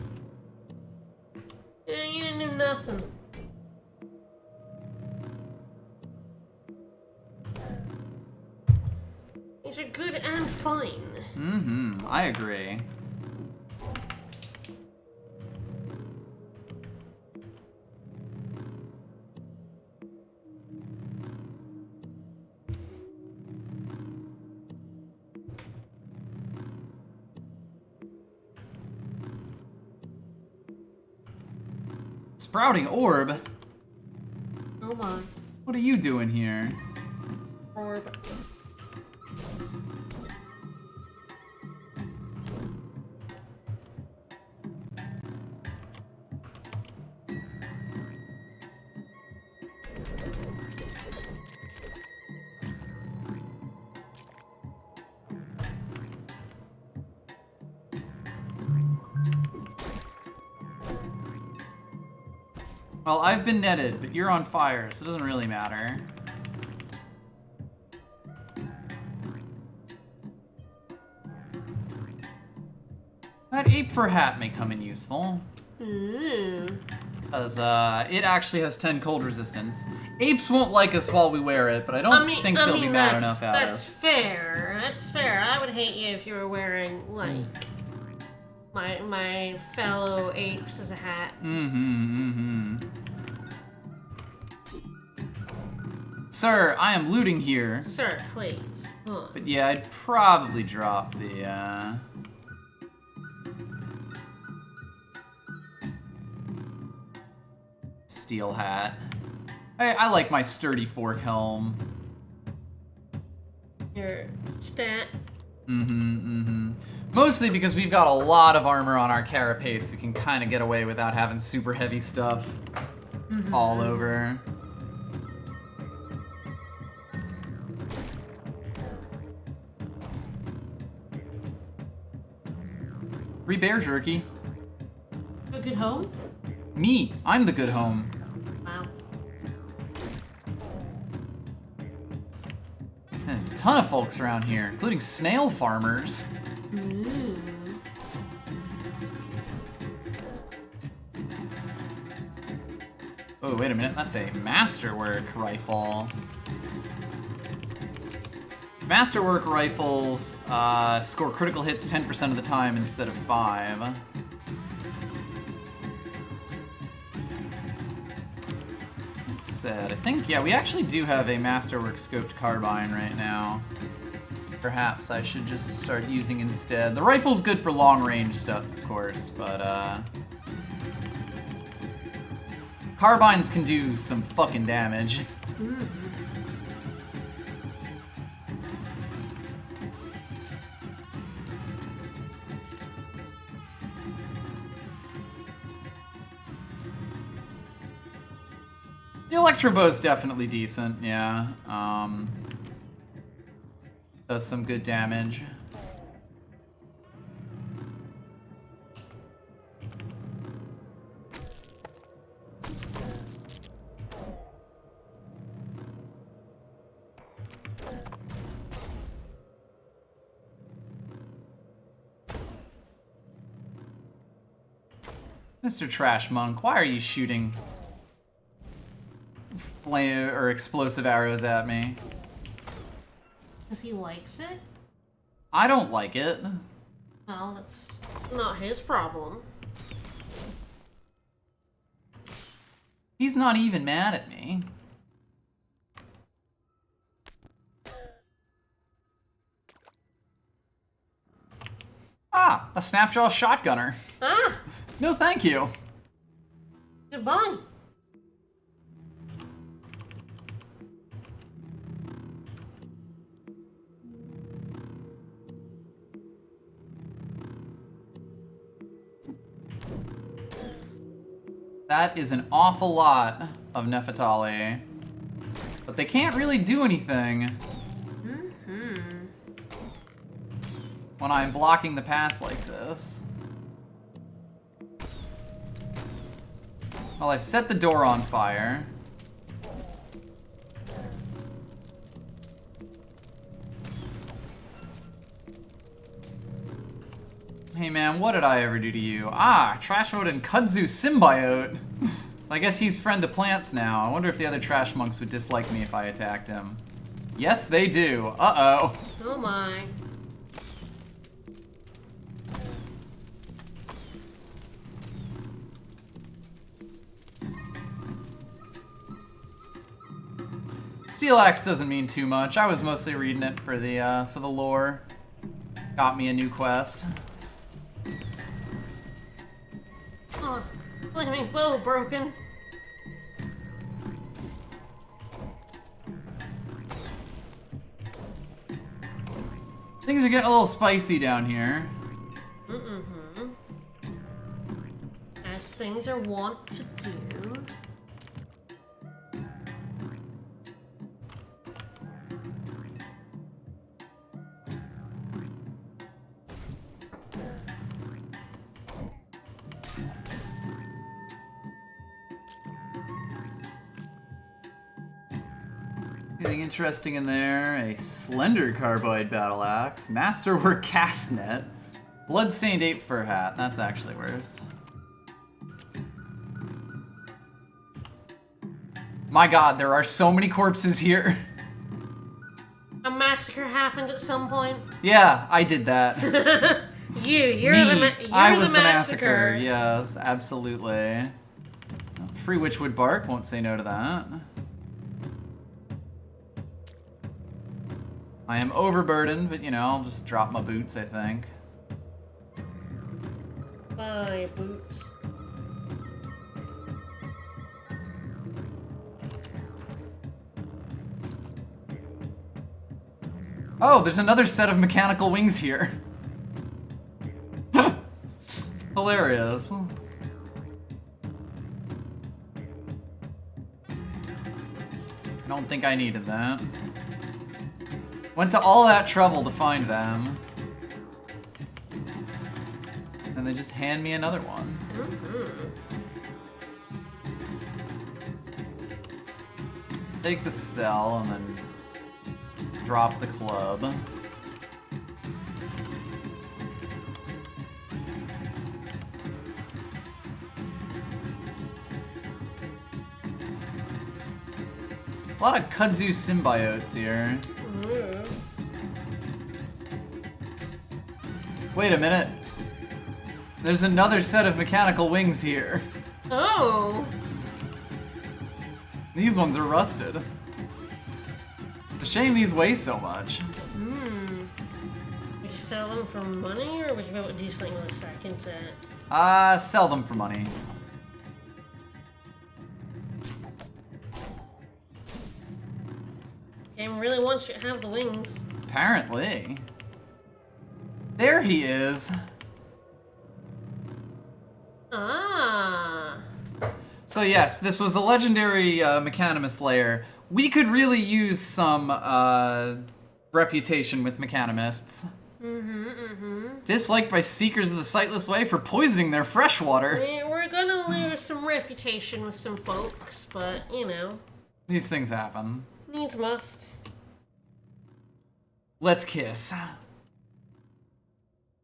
Yeah, you didn't do nothing. These are good and fine. Mm-hmm, I agree. Sprouting orb? Oh my. What are you doing here? Orb. Well, I've been netted, but you're on fire, so it doesn't really matter. That ape fur hat may come in useful. Because it actually has 10 cold resistance. Apes won't like us while we wear it, but I don't think they'll be mad enough at that's us. fair. That's fair. I would hate you if you were wearing, like, my fellow apes as a hat. Sir, I am looting here. Sir, please. Huh. But yeah, I'd probably drop the, steel hat. I like my sturdy fork helm. Your stat. Mostly because we've got a lot of armor on our carapace. We can kind of get away without having super heavy stuff all over. Free bear jerky. A good home? Me, I'm the good home. Wow. There's a ton of folks around here, including snail farmers. Oh, wait a minute, that's a masterwork rifle. Masterwork rifles score critical hits 10% of the time instead of 5. Said. I think, yeah, we actually do have a Masterwork scoped carbine right now. Perhaps I should just start using instead. The rifle's good for long range stuff, of course, but carbines can do some fucking damage. The electro bow's definitely decent, yeah. Does some good damage. Mr. Trash Monk, why are you shooting flame or explosive arrows at me? Because he likes it? I don't like it. Well, that's not his problem. He's not even mad at me. Ah, a Snapjaw shotgunner. Ah! No, thank you. Goodbye. That is an awful lot of Nefertali. But they can't really do anything when I'm blocking the path like this. Well, I've set the door on fire. Hey man, what did I ever do to you? Ah, Trash Mode and Kudzu Symbiote. I guess he's friend to plants now. I wonder if the other trash monks would dislike me if I attacked him. Yes, they do. Uh-oh. Oh my. Steel Axe doesn't mean too much. I was mostly reading it for the lore. Got me a new quest. Oh, flaming bow broken. Things are getting a little spicy down here. Mm-hmm. As things are wont to do. Anything interesting in there? A slender carbide battle axe, masterwork cast net, bloodstained ape fur hat. That's actually worth. My God, there are so many corpses here. A massacre happened at some point. Yeah, I did that. You're Me. I was the the massacre. Yes, absolutely. Free Witchwood bark. Won't say no to that. I am overburdened, but you know, I'll just drop my boots, I think. My boots. Oh, there's another set of mechanical wings here. Hilarious. I don't think I needed that. Went to all that trouble to find them. And they just hand me another one. Take the cell and then drop the club. A lot of kudzu symbiotes here. Wait a minute. There's another set of mechanical wings here. Oh. These ones are rusted. It's a shame these weigh so much. Would you sell them for money, or would you be able to do something with a second set? Sell them for money. Game really wants you to have the wings. Apparently. There he is. Ah. So yes, this was the legendary Mechanimus lair. We could really use some reputation with Mechanimists. Disliked by Seekers of the Sightless Way for poisoning their freshwater. We're gonna lose some reputation with some folks, but, you know. These things happen. Needs must. Let's kiss.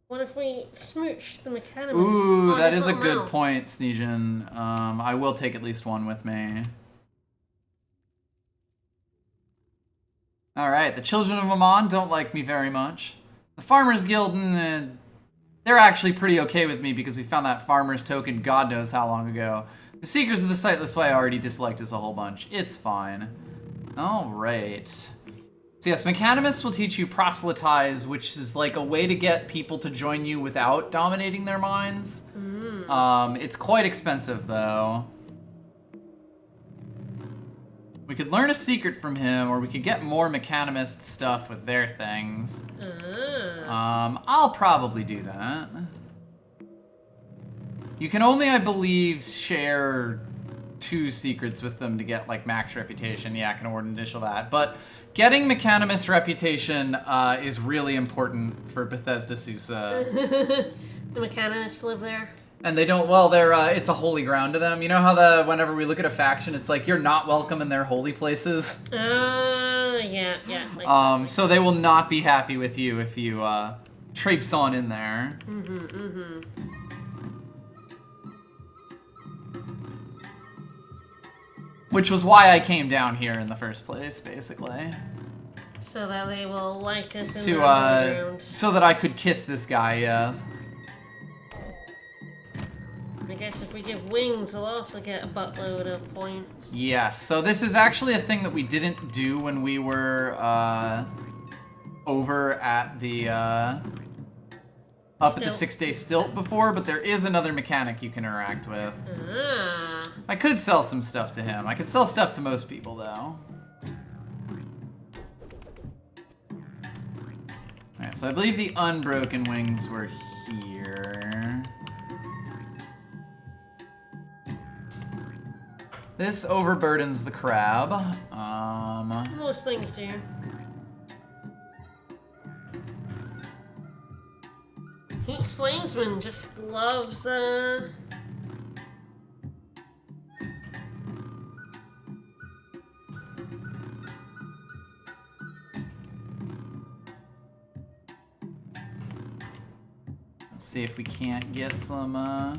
What if we smooch the Mechanimus? Ooh, on that his is a little good mouth? point, Sneejin. I will take at least one with me. Alright, the Children of Ammon don't like me very much. The Farmers Guild, they're actually pretty okay with me because we found that Farmer's token God knows how long ago. The Seekers of the Sightless Way already disliked us a whole bunch. It's fine. Alright. So yes, Mechanimus will teach you proselytize, which is like a way to get people to join you without dominating their minds. It's quite expensive though. We could learn a secret from him, or we could get more Mechanimist stuff with their things. I'll probably do that. You can only, I believe, share 2 secrets with them to get like max reputation. Yeah, I can initial that. But getting Mechanimist reputation is really important for Bethesda Susa. The Mechanists live there. And they don't, well, they're, it's a holy ground to them. You know how whenever we look at a faction, it's like, you're not welcome in their holy places? Yeah. Like so they will not be happy with you if you, traipse on in there. Which was why I came down here in the first place, basically. So that they will like us in the ground. So that I could kiss this guy, yes. I guess if we give wings, we'll also get a buttload of points. Yes, so this is actually a thing that we didn't do when we were, over at the, up at the 6-day stilt before, but there is another mechanic you can interact with. I could sell some stuff to him. I could sell stuff to most people, though. Alright, so I believe the unbroken wings were here. This overburdens the crab. Most things do. He's Flamesman just loves, Let's see if we can't get some,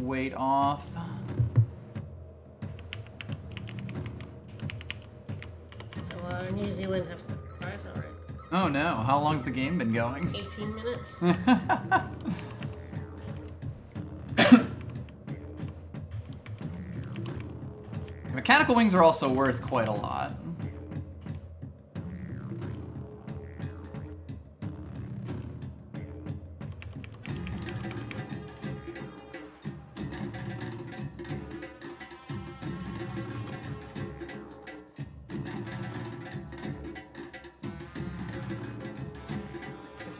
weight off. So, New Zealand have to surprise already. Oh no, how long's the game been going? 18 minutes. Mechanical wings are also worth quite a lot.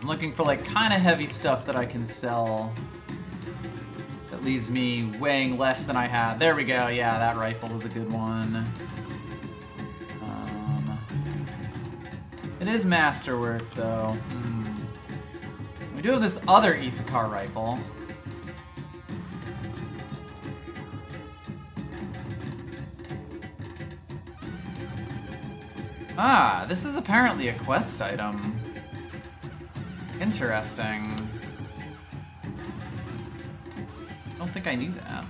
I'm looking for like kind of heavy stuff that I can sell. That leaves me weighing less than I had. There we go. Yeah, that rifle was a good one. It is masterwork though. We do have this other Isakar rifle. Ah, this is apparently a quest item. Interesting. I don't think I knew that.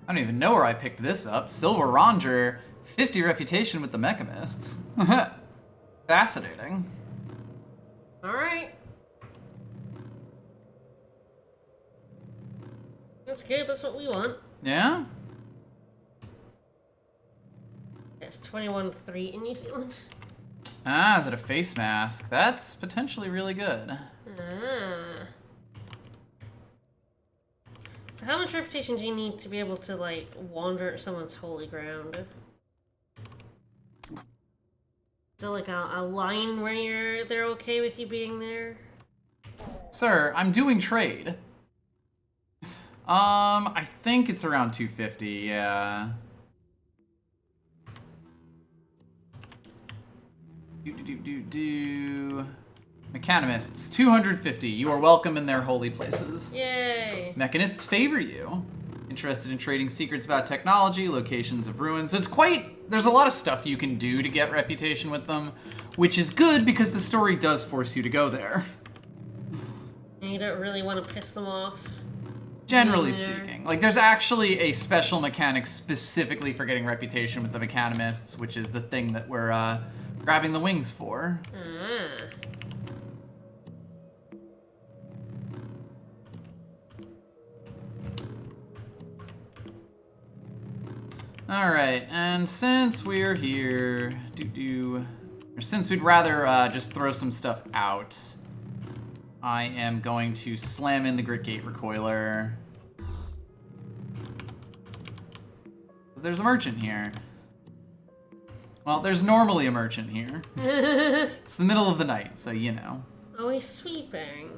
I don't even know where I picked this up. Silver Ranger, 50 reputation with the Mechamists. Fascinating. Alright. That's good, that's what we want. Yeah? It's 21-3 in New Zealand. Ah, is it a face mask? That's potentially really good. So how much reputation do you need to be able to, like, wander someone's holy ground? Is there, like, a line where they're okay with you being there? Sir, I'm doing trade. I think it's around 250, yeah. Mechanists, 250. You are welcome in their holy places. Yay! Mechanists favor you. Interested in trading secrets about technology, locations of ruins. So it's quite... There's a lot of stuff you can do to get reputation with them, which is good because the story does force you to go there. And you don't really want to piss them off. Generally speaking. Like, there's actually a special mechanic specifically for getting reputation with the Mechanists, which is the thing that we're, grabbing the wings for. Alright, and since we're here, or since we'd rather just throw some stuff out, I am going to slam in the Grit Gate Recoiler. There's a merchant here. Well, there's normally a merchant here. It's the middle of the night, so you know. Oh, he's sweeping.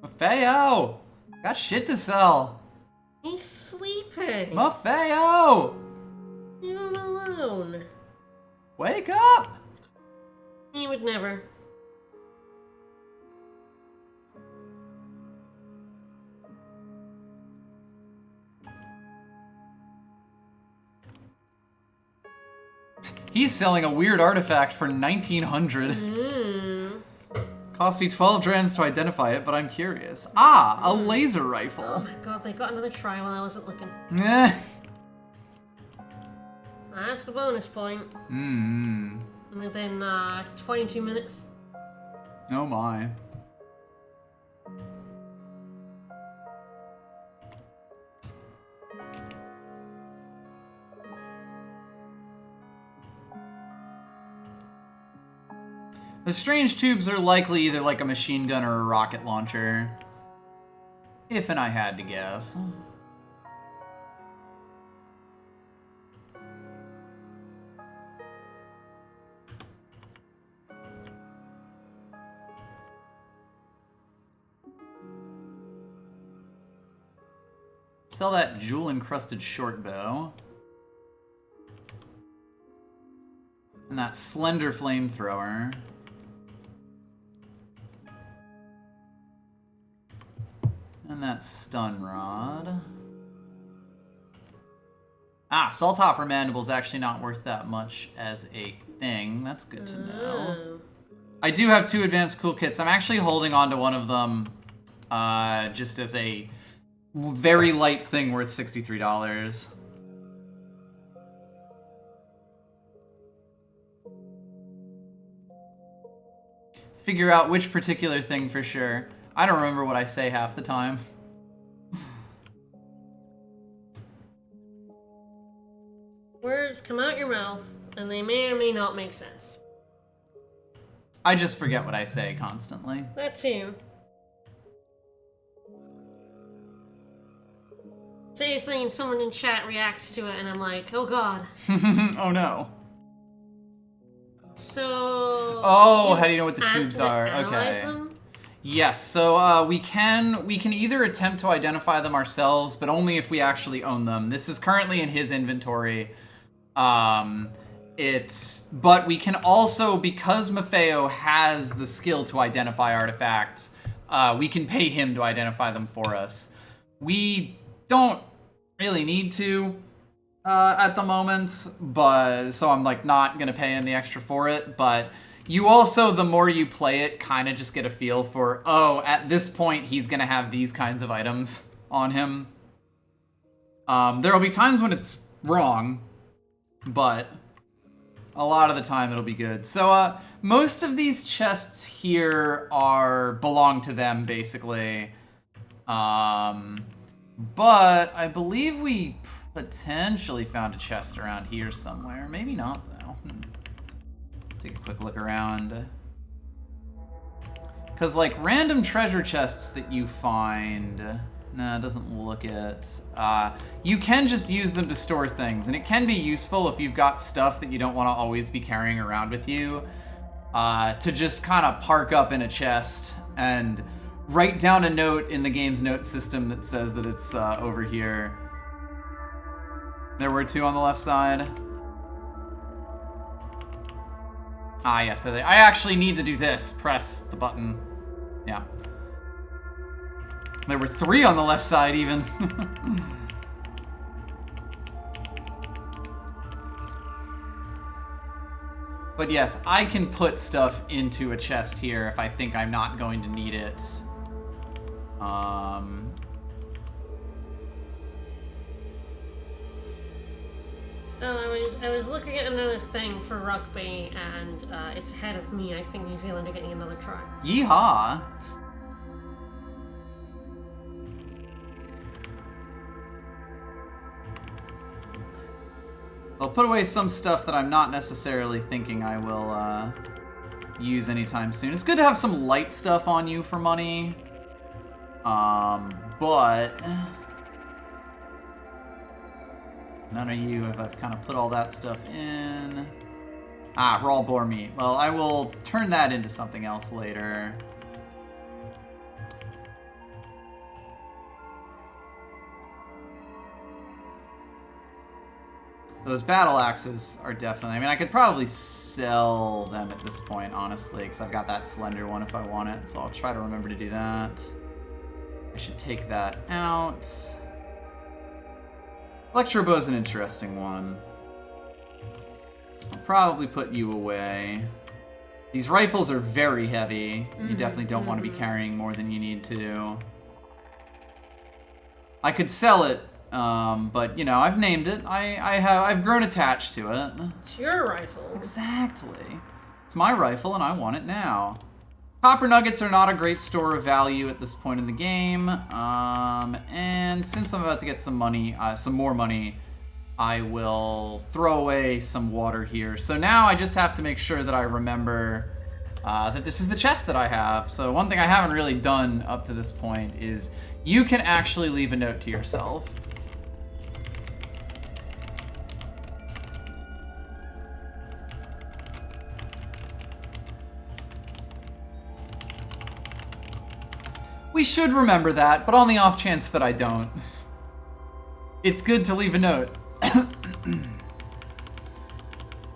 Maffeo! Got shit to sell. He's sleeping. Maffeo! Leave him alone. Wake up! He would never. He's selling a weird artifact for 1900. Cost me 12 drams to identify it, but I'm curious. Ah, a laser rifle. Oh my god, they got another try while I wasn't looking. Eh. That's the bonus point. Within 22 minutes. Oh my. The strange tubes are likely either like a machine gun or a rocket launcher. If and I had to guess. Sell that jewel-encrusted short bow. And that slender flamethrower. And that stun rod. Ah, salt hopper mandible's actually not worth that much as a thing. That's good to know. I do have 2 advanced cool kits. I'm actually holding on to one of them just as a very light thing worth $63. Figure out which particular thing for sure. I don't remember what I say half the time. Words come out your mouth, and they may or may not make sense. I just forget what I say constantly. That too. Say a thing and someone in chat reacts to it, and I'm like, oh god. Oh no. So... Oh, how do you know what the tubes are? Analyze Okay. them? Yes, so we can either attempt to identify them ourselves, but only if we actually own them. This is currently in his inventory. But we can also, because Maffeo has the skill to identify artifacts, we can pay him to identify them for us. We don't really need to at the moment, but so I'm like not gonna pay him the extra for it, but you also, the more you play it, kind of just get a feel for, oh, at this point, he's going to have these kinds of items on him. There will be times when it's wrong, but a lot of the time it'll be good. So, most of these chests here belong to them, basically. But I believe we potentially found a chest around here somewhere. Maybe not, though. Take a quick look around. Because, like, random treasure chests that you find... Nah, it doesn't look it. You can just use them to store things, and it can be useful if you've got stuff that you don't want to always be carrying around with you, to just kind of park up in a chest and write down a note in the game's note system that says that it's over here. There were 2 on the left side. Ah, yes, there they are. I actually need to do this. Press the button. Yeah. There were 3 on the left side, even. But yes, I can put stuff into a chest here if I think I'm not going to need it. I was looking at another thing for rugby, and it's ahead of me. I think New Zealand are getting another try. Yeehaw! I'll put away some stuff that I'm not necessarily thinking I will use anytime soon. It's good to have some light stuff on you for money. But... none of you if I've kind of put all that stuff in. Ah, raw boar meat. Well, I will turn that into something else later. Those battle axes are definitely... I mean, I could probably sell them at this point, honestly, because I've got that slender one if I want it, so I'll try to remember to do that. I should take that out. Electrobow's an interesting one. I'll probably put you away. These rifles are very heavy. You definitely don't want to be carrying more than you need to. I could sell it, but you know, I've named it. I've grown attached to it. It's your rifle. Exactly. It's my rifle and I want it now. Copper nuggets are not a great store of value at this point in the game. And since I'm about to get some money, some more money, I will throw away some water here. So now I just have to make sure that I remember that this is the chest that I have. So one thing I haven't really done up to this point is you can actually leave a note to yourself. We should remember that, but on the off chance that I don't, it's good to leave a note.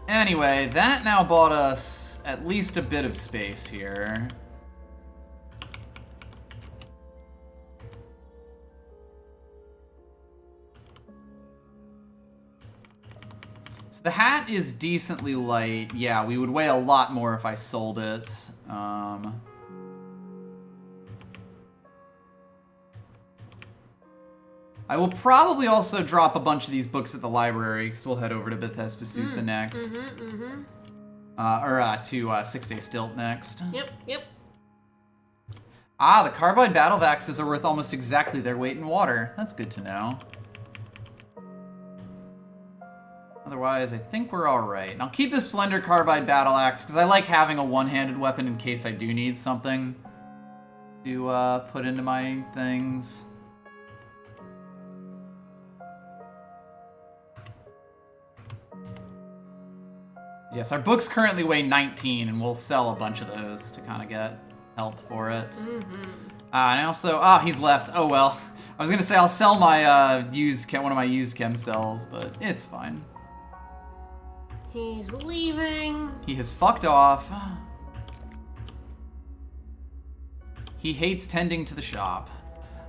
Anyway, that now bought us at least a bit of space here. So the hat is decently light. Yeah, we would weigh a lot more if I sold it. I will probably also drop a bunch of these books at the library, because we'll head over to Bethesda Susa next. To 6 Day Stilt next. Yep. Ah, the carbide battle axes are worth almost exactly their weight in water. That's good to know. Otherwise, I think we're alright. And I'll keep this slender carbide battle axe, because I like having a one-handed weapon in case I do need something to put into my things. Yes, our books currently weigh 19, and we'll sell a bunch of those to kind of get help for it. And I also... he's left. Oh, well. I was going to say I'll sell my one of my used chem cells, but it's fine. He's leaving. He has fucked off. He hates tending to the shop.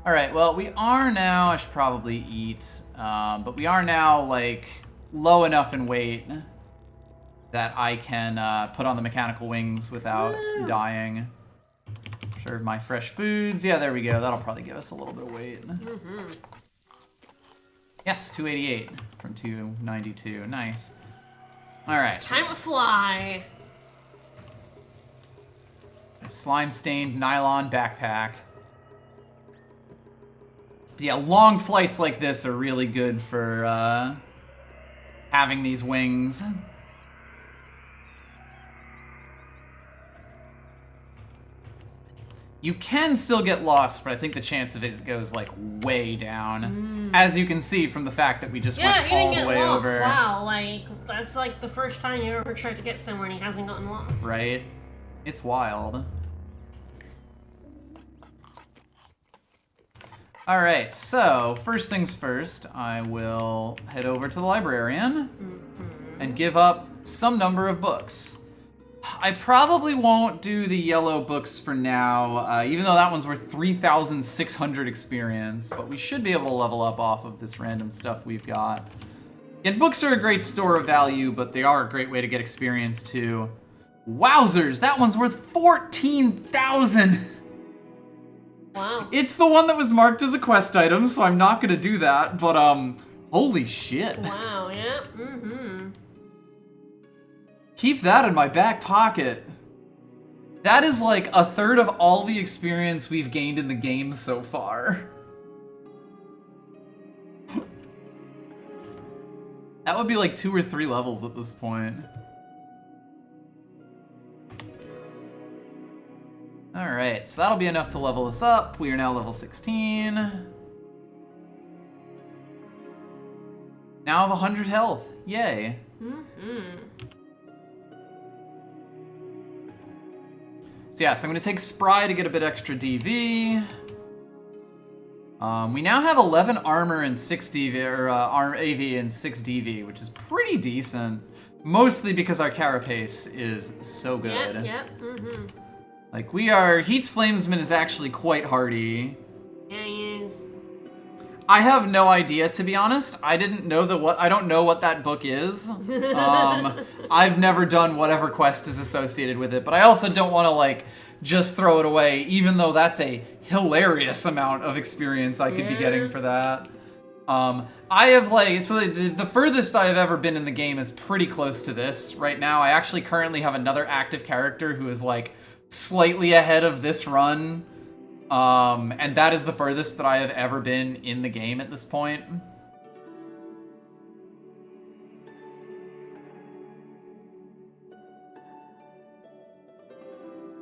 All right, well, we are now... I should probably eat. But we are now, like, low enough in weight that I can put on the mechanical wings without dying. Serve my fresh foods. Yeah, there we go. That'll probably give us a little bit of weight. Yes, 288 from 292. Nice. All right. Time to fly. A slime-stained nylon backpack. Yeah, long flights like this are really good for having these wings. You can still get lost, but I think the chance of it goes, like, way down. As you can see from the fact that we just went all the way over. Wow, like, that's like the first time you ever tried to get somewhere and he hasn't gotten lost. Right? It's wild. Alright, so, first things first, I will head over to the librarian and give up some number of books. I probably won't do the yellow books for now, even though that one's worth 3,600 experience, but we should be able to level up off of this random stuff we've got. And books are a great store of value, but they are a great way to get experience too. Wowzers, that one's worth 14,000! Wow. It's the one that was marked as a quest item, so I'm not gonna do that, but holy shit. Wow, yeah, Keep that in my back pocket. That is like a third of all the experience we've gained in the game so far. That would be like 2 or 3 levels at this point. Alright, so that'll be enough to level us up. We are now level 16. Now I have 100 health. Yay. So yes, I'm going to take Spry to get a bit extra DV. We now have 11 armor and 6 DV, or AV and 6 DV, which is pretty decent. Mostly because our carapace is so good. Yep. Like, Heat's Flamesman is actually quite hardy. Yeah, he is. I have no idea, to be honest. I don't know what that book is. I've never done whatever quest is associated with it, but I also don't want to, like, just throw it away, even though that's a hilarious amount of experience I could be getting for that. I have, like, so the furthest I have ever been in the game is pretty close to this right now. I actually currently have another active character who is, like, slightly ahead of this run. And that is the furthest that I have ever been in the game at this point.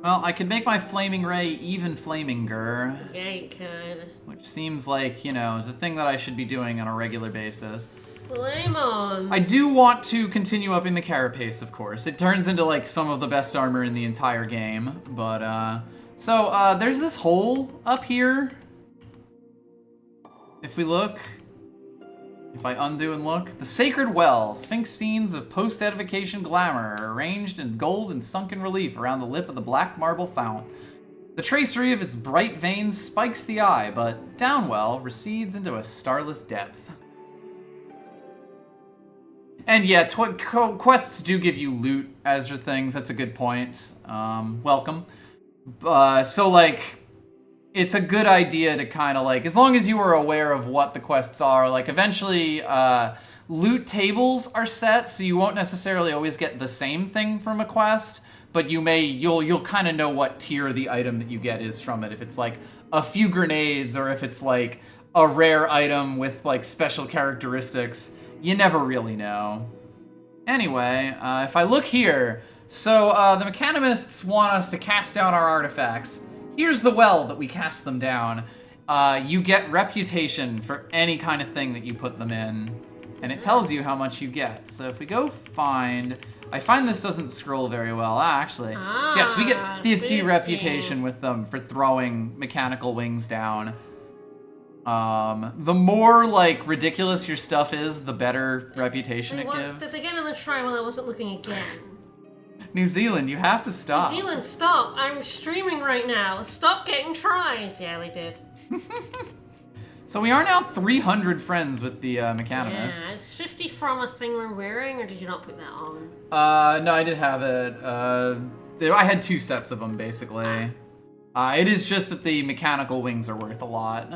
Well, I could make my flaming ray even flaminger. Yeah, you could. Which seems like, you know, the thing that I should be doing on a regular basis. Flame on. I do want to continue upping the carapace, of course. It turns into, like, some of the best armor in the entire game, but, So, there's this hole up here. If we look, if I undo and look, the Sacred Well, Sphinx scenes of post-edification glamour are arranged in gold and sunken relief around the lip of the black marble fount. The tracery of its bright veins spikes the eye, but Downwell recedes into a starless depth. And yeah, quests do give you loot as your things. That's a good point. Welcome. So, like, it's a good idea to kind of, like, as long as you are aware of what the quests are, like, eventually, loot tables are set, so you won't necessarily always get the same thing from a quest, but you'll kind of know what tier the item that you get is from it. If it's, like, a few grenades, or if it's, like, a rare item with, like, special characteristics, you never really know. Anyway, if I look here, so, the Mechanimists want us to cast down our artifacts. Here's the well that we cast them down. You get reputation for any kind of thing that you put them in, and it tells you how much you get. So if we go find... I find this doesn't scroll very well, actually. So yes, we get 50 reputation with them for throwing mechanical wings down. The more, like, ridiculous your stuff is, the better reputation it gives. Did they get in the shrine while I wasn't looking again? New Zealand, you have to stop. New Zealand, stop. I'm streaming right now. Stop getting tries. Yeah, they did. So we are now 300 friends with the Mechanimists. Yeah, it's 50 from a thing we're wearing, or did you not put that on? No, I did have it. I had 2 sets of them, basically. It is just that the mechanical wings are worth a lot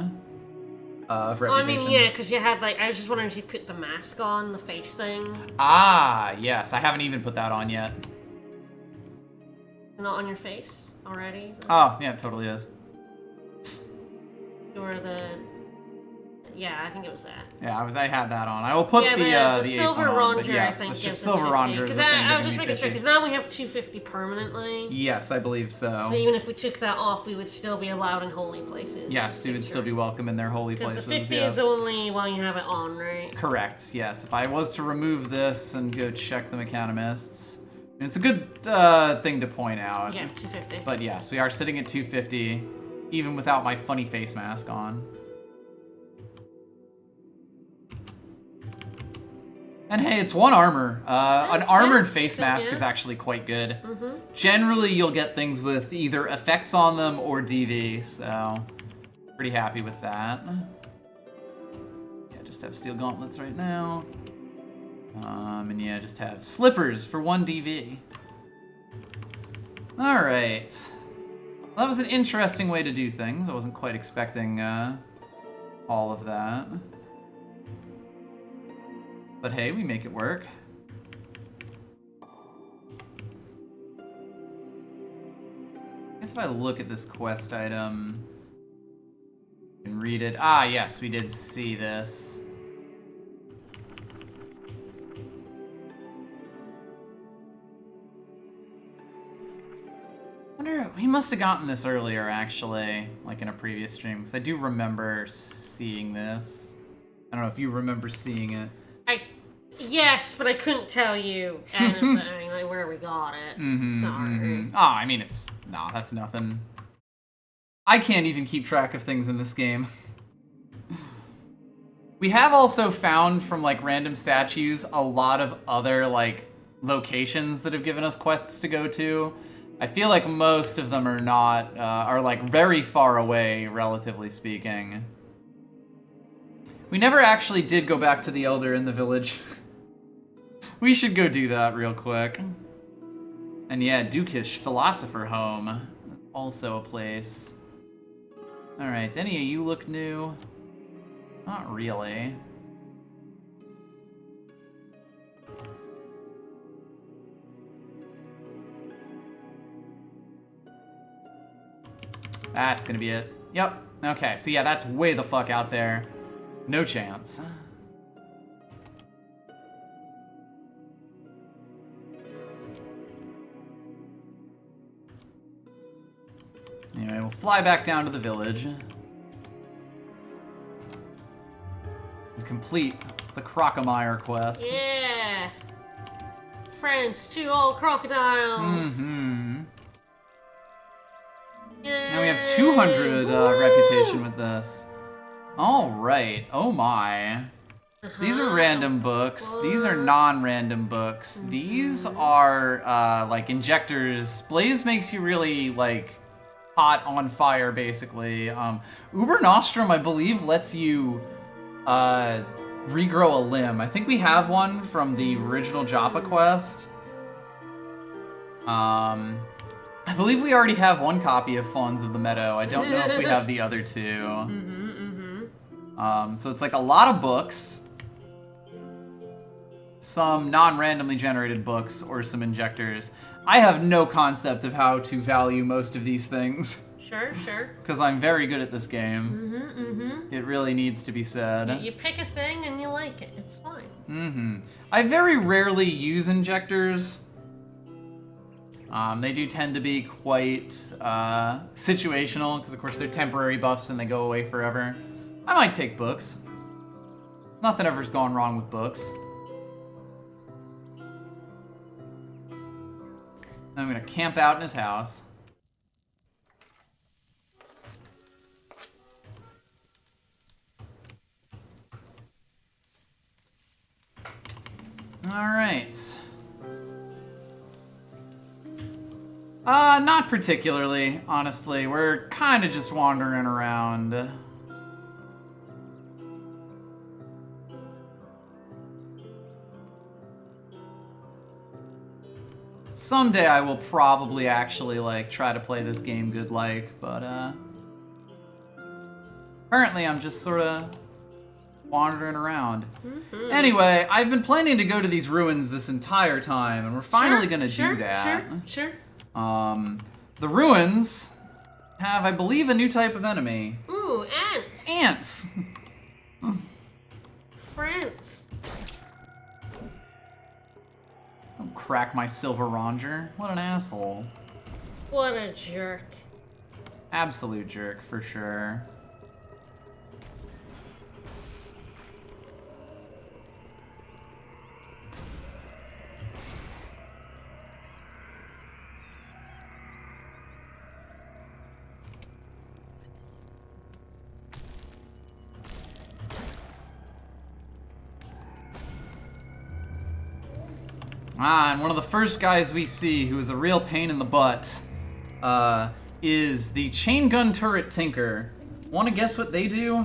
of reputation. I mean, yeah, because you had, like, I was just wondering if you put the mask on, the face thing. Ah, yes. I haven't even put that on yet. Not on your face already? Oh, yeah, it totally is. Or the... Yeah, I think it was that. Yeah, I had that on. I will put the ape silver one on, but Ranger, yes, I think, it's gives just us silver 50. Ranger. Because I was just making sure, because now we have 250 permanently. Yes, I believe so. So even if we took that off, we would still be allowed in holy places. Yes, we would still be welcome in their holy places. Because the 50 is only while you have it on, right? Correct, yes. If I was to remove this and go check the Mechanimists, it's a good thing to point out. Yeah, 250. But yes, we are sitting at 250, even without my funny face mask on. And hey, it's 1 armor. An armored face mask is actually quite good. Generally, you'll get things with either effects on them or DV, so pretty happy with that. Yeah, just have steel gauntlets right now. And yeah, just have slippers for 1 DV. All right. Well, that was an interesting way to do things. I wasn't quite expecting all of that. But hey, we make it work. I guess if I look at this quest item and read it. Ah, yes, we did see this. I wonder, we must have gotten this earlier, actually, like in a previous stream, because I do remember seeing this. I don't know if you remember seeing it. Yes, but I couldn't tell you anything, like where we got it. Sorry. Oh, I mean, that's nothing. I can't even keep track of things in this game. We have also found from like random statues a lot of other like locations that have given us quests to go to. I feel like most of them are not, are like very far away, relatively speaking. We never actually did go back to the Elder in the village. We should go do that real quick. And yeah, Dukish Philosopher Home. Also a place. Alright, any of you look new? Not really. That's gonna be it. Yep. Okay, so yeah, that's way the fuck out there. No chance. Anyway, we'll fly back down to the village. And complete the Crocomire quest. Yeah. Friends, 2 old crocodiles. Mm-hmm. Yay. Now we have 200 reputation with this. All right. Oh my. So these are random books. These are non-random books. These are like injectors. Blaze makes you really like hot on fire, basically. Uber Nostrum, I believe, lets you regrow a limb. I think we have one from the original Joppa quest. I believe we already have one copy of Fawns of the Meadow. I don't know if we have the other two. So it's like a lot of books. Some non-randomly generated books or some injectors. I have no concept of how to value most of these things. Sure. Because I'm very good at this game. It really needs to be said. You pick a thing and you like it. It's fine. I very rarely use injectors. They do tend to be quite situational, because of course they're temporary buffs and they go away forever. I might take books. Nothing ever's gone wrong with books. I'm gonna camp out in his house. Alright. Not particularly, honestly. We're kind of just wandering around. Someday I will probably actually, like, try to play this game good-like, but, currently I'm just sort of wandering around. Anyway, I've been planning to go to these ruins this entire time, and we're finally gonna do that. Sure. The ruins have, I believe, a new type of enemy. Ooh, ants. Ants! Friends. Don't crack my silver ronger. What an asshole. What a jerk. Absolute jerk, for sure. And one of the first guys we see who is a real pain in the butt is the chain gun turret tinker. Want to guess what they do?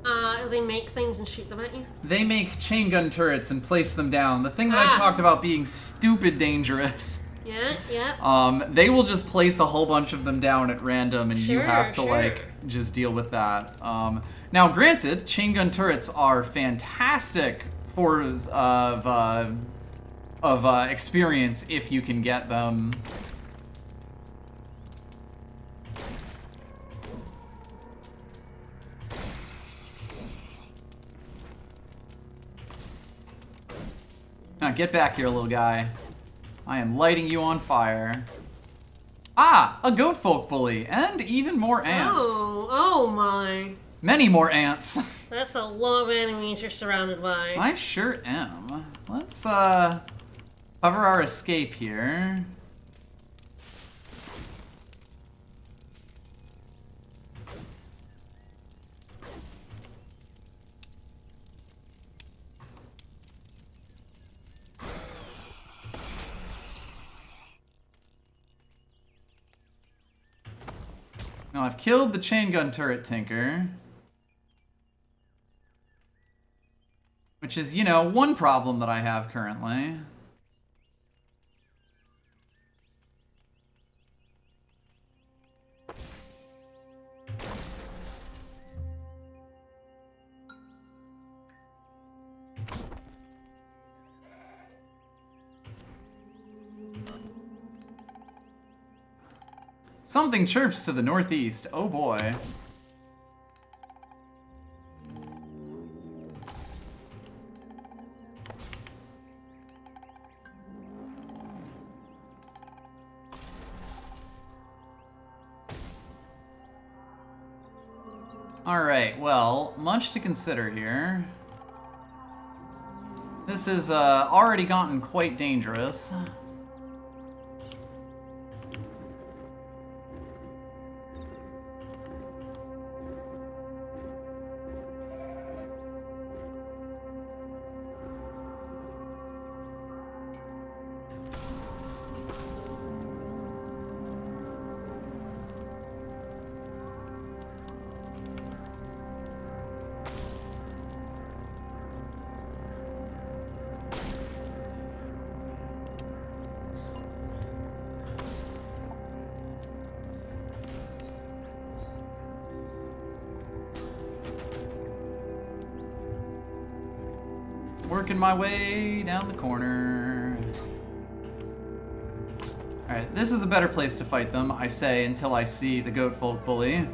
They make things and shoot them at you? They make chain gun turrets and place them down. The thing that I talked about being stupid dangerous. Yeah. They will just place a whole bunch of them down at random, and you have to like just deal with that. Now, granted, chain gun turrets are fantastic forms of experience if you can get them. Now get back here, little guy. I am lighting you on fire. Ah, a goat folk bully, and even more ants. Oh my. Many more ants. That's a lot of enemies you're surrounded by. I sure am. Let's cover our escape here. Now I've killed the chain gun turret tinker. Which is, you know, one problem that I have currently. Something chirps to the northeast. Oh boy. Alright, well, much to consider here. This has already gotten quite dangerous. Working my way down the corner. Alright, this is a better place to fight them, I say, until I see the goat folk bully.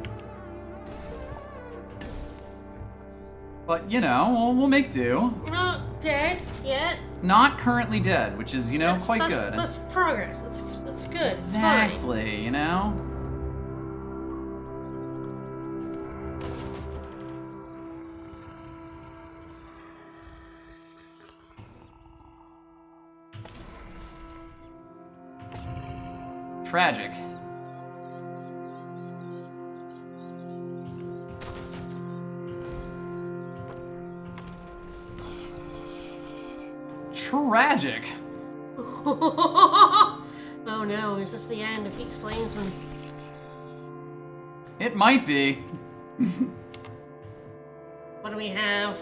But, you know, we'll make do. You're not dead yet. Not currently dead, which is, you know, quite good. That's progress. That's good. Exactly, It's fine. you know? Tragic. Tragic. Oh no, is this the end of Pete's Flamesman? It might be. What do we have?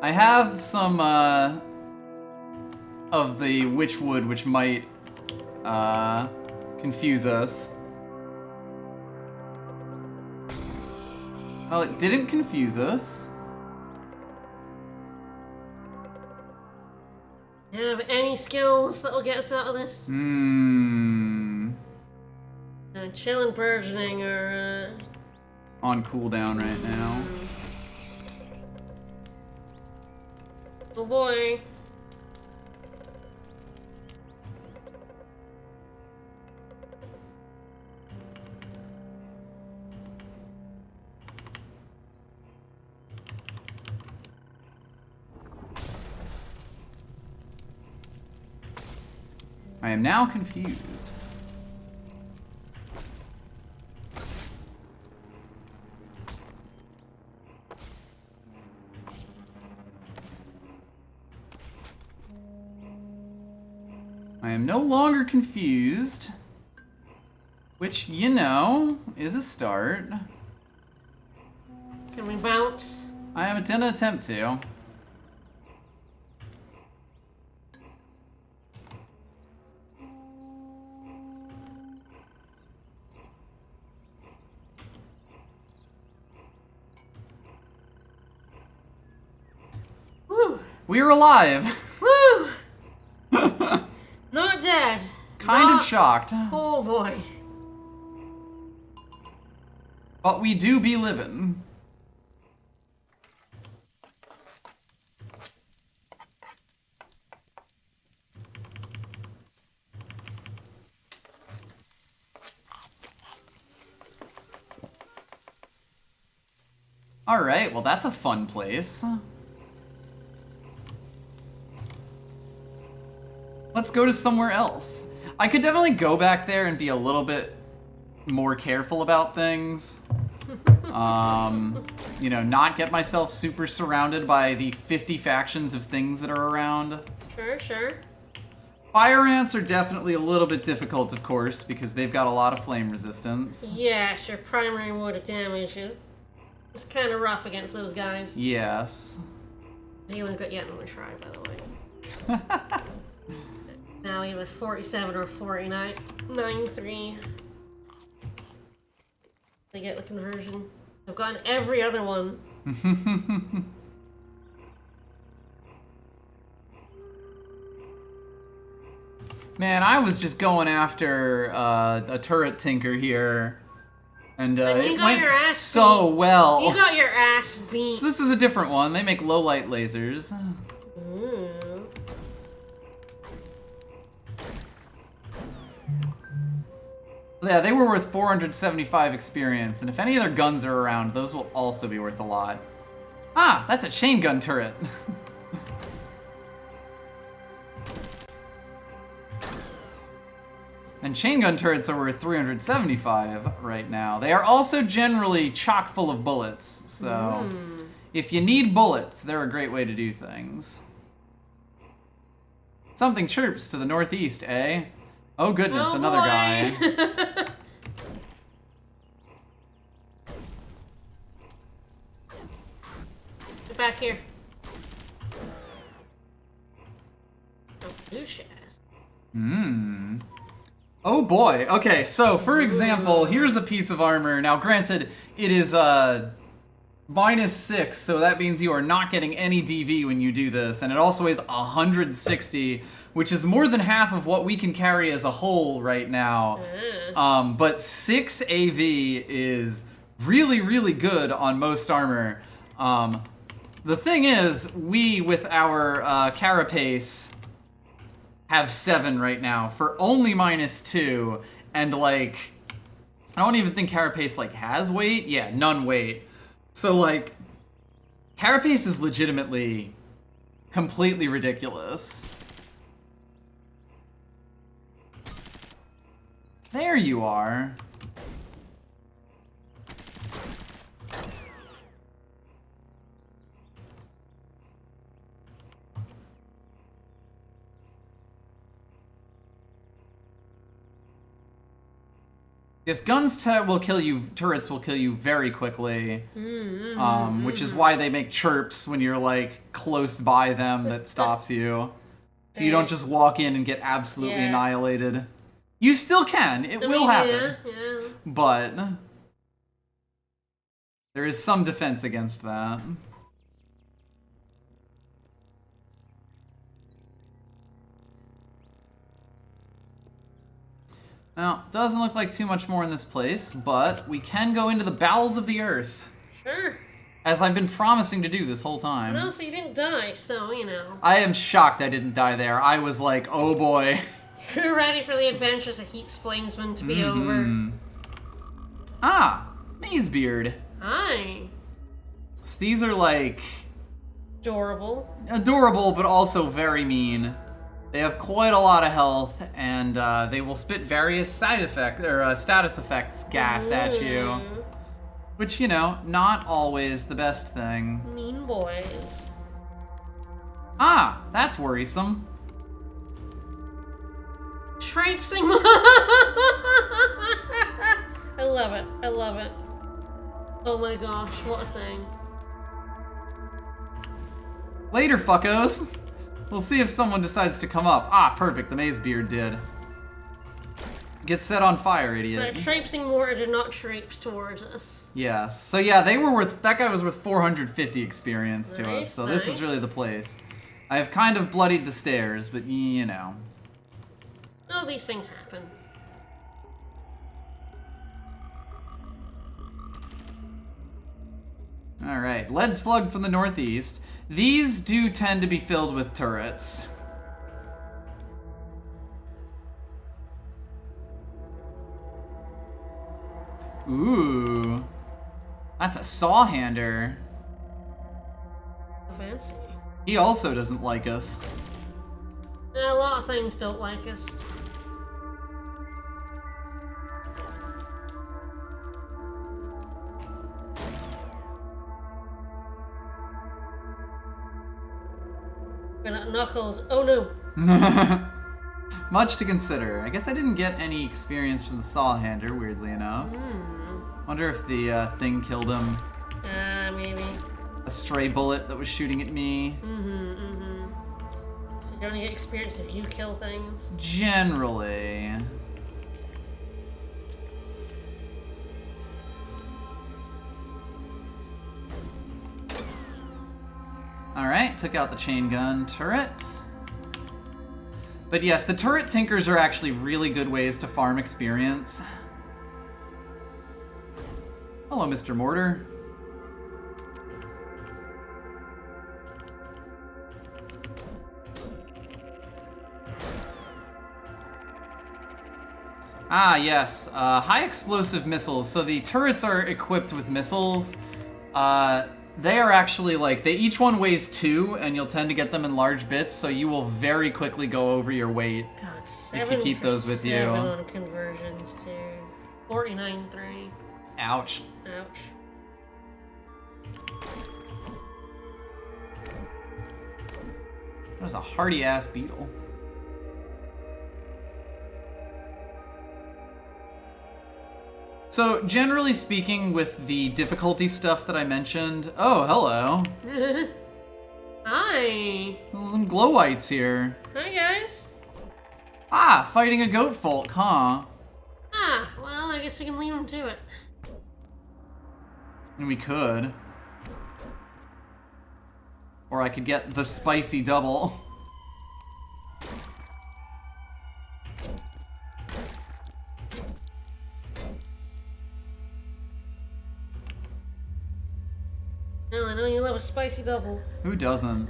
I have some of the witchwood, which might confuse us. Well, it didn't confuse us. Do you have any skills that'll get us out of this? Chill and burgeoning are On cooldown right now. oh boy. I am now confused. I am no longer confused, which, you know, is a start. Can we bounce? I am gonna attempt to. Woo! We're alive! Woo! Not dead. Kind Not- of shocked. Oh boy. But we do be living. Alright, well that's a fun place. Let's go to somewhere else. I could definitely go back there and be a little bit more careful about things. You know, not get myself super surrounded by the 50 factions of things that are around. Sure. Fire ants are definitely a little bit difficult, of course, because they've got a lot of flame resistance. Yes, your primary mode of damage is kind of rough against those guys. Yes. You only got yet another try, by the way. Now either 47 or 49. 9-3. They get the conversion. I've gotten every other one. Man, I was just going after a turret tinker here, and it went so well. You got your ass beat. So this is a different one. They make low light lasers. Yeah, they were worth 475 experience, and if any other guns are around, those will also be worth a lot. Ah, that's a chain gun turret. And chain gun turrets are worth 375 right now. They are also generally chock full of bullets, so if you need bullets, they're a great way to do things. Something chirps to the northeast, eh? Oh goodness, oh, another boy. guy. Get back here. Oh, douche ass. Oh boy. Okay, so for example, here's a piece of armor. Now granted, it is -6, so that means you are not getting any DV when you do this, and it also weighs 160, which is more than half of what we can carry as a whole right now. But 6 AV is really, really good on most armor. The thing is, we, with our carapace, have 7 right now for only -2, and like, I don't even think carapace like has weight. Yeah, none weight. So like, carapace is legitimately completely ridiculous. There you are. Yes, guns will kill you, turrets will kill you very quickly, which is why they make chirps when you're like close by them that stops you. So you don't just walk in and get absolutely annihilated. You still can, it will happen, Yeah. but there is some defense against that. Now, doesn't look like too much more in this place, but we can go into the bowels of the earth. Sure. As I've been promising to do this whole time. No, so you didn't die, so, you know. I am shocked I didn't die there. I was like, oh boy. You're ready for the adventures of Heat's Flamesman to be over. Ah, Mazebeard. Hi. So these are like... adorable, but also very mean. They have quite a lot of health, and they will spit various side effects or status effects gas at you, which, you know, not always the best thing. Mean boys. Ah, that's worrisome. Traipsing. I love it. I love it. Oh my gosh, what a thing. Later, fuckos. We'll see if someone decides to come up. Ah, perfect. The Mazebeard did. Get set on fire, idiot. But traipsing more did not traipse towards us. Yes. So yeah, they were worth. That guy was worth 450 experience to us. So Nice. this is really the place. I have kind of bloodied the stairs, but you know. Oh, these things happen. All right, lead slug from the northeast. These do tend to be filled with turrets. Ooh. That's a sawhander. Fancy. He also doesn't like us. A lot of things don't like us. Got Knuckles. Oh no. Much to consider. I guess I didn't get any experience from the Sawhander, weirdly enough. Wonder if the thing killed him. Maybe. A stray bullet that was shooting at me. So you only get experience if you kill things? Generally. Alright, took out the chain gun turret. But yes, the turret tinkers are actually really good ways to farm experience. Hello, Mr. Mortar. Ah, yes. High explosive missiles. So the turrets are equipped with missiles. They are actually like, each one weighs 2, and you'll tend to get them in large bits, so you will very quickly go over your weight. God, if you keep those with you. 7 on conversions too. 49.3. Ouch. Ouch. That was a hardy ass beetle. So, generally speaking, with the difficulty stuff that I mentioned... Oh, hello. Hi. There's some glowites here. Hi, guys. Ah, fighting a goat folk, huh? Ah, well, I guess we can leave them to it. And we could. Or I could get the spicy double. Well, I know you love a spicy double. Who doesn't?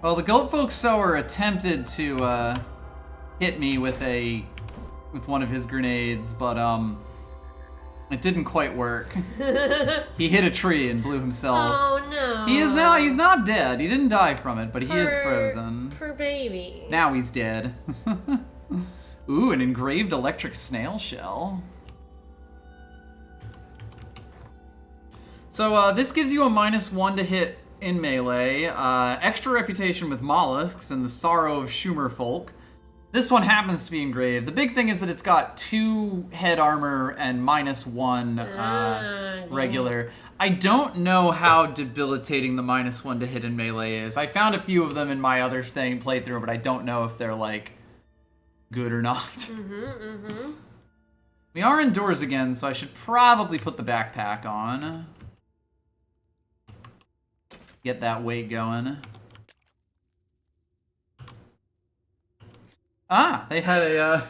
Well, the goat folk sower attempted to hit me with one of his grenades, but it didn't quite work. He hit a tree and blew himself. Oh no. He's not dead. He didn't die from it, but he is frozen. Poor baby. Now he's dead. Ooh, an engraved electric snail shell. So this gives you a -1 to hit in melee, extra reputation with mollusks and the sorrow of Schumer folk. This one happens to be engraved. The big thing is that it's got 2 head armor and -1 regular. I don't know how debilitating the -1 to hit in melee is. I found a few of them in my other playthrough, but I don't know if they're like good or not. We are indoors again, so I should probably put the backpack on. Get that weight going. Ah, they had a,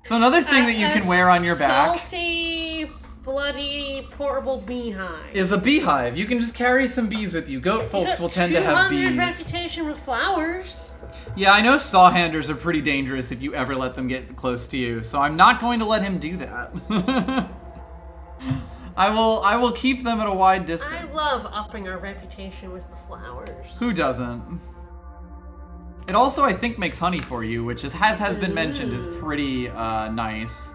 So another thing that you can wear on your back... Salty, bloody, portable beehive. Is a beehive. You can just carry some bees with you. Goat folks will tend to have bees. 200 reputation with flowers. Yeah, I know Sawhanders are pretty dangerous if you ever let them get close to you, so I'm not going to let him do that. I will keep them at a wide distance. I love upping our reputation with the flowers. Who doesn't? It also, I think, makes honey for you, which has been mentioned is pretty nice.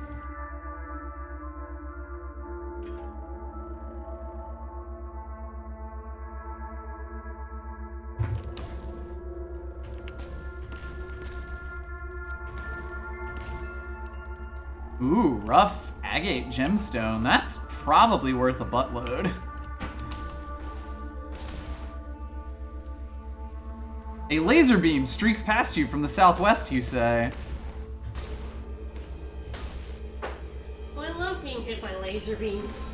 Ooh, rough agate gemstone. That's probably worth a buttload. A laser beam streaks past you from the southwest, you say. Oh, I love being hit by laser beams.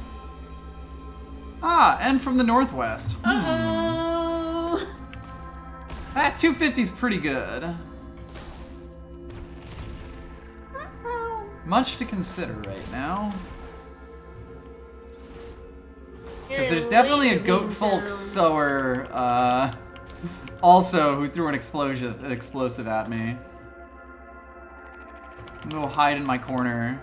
Ah, and from the northwest. Uh-oh! That 250's pretty good. Much to consider right now. Because there's definitely a goat folk sower, also who threw an explosive at me. I'm gonna hide in my corner.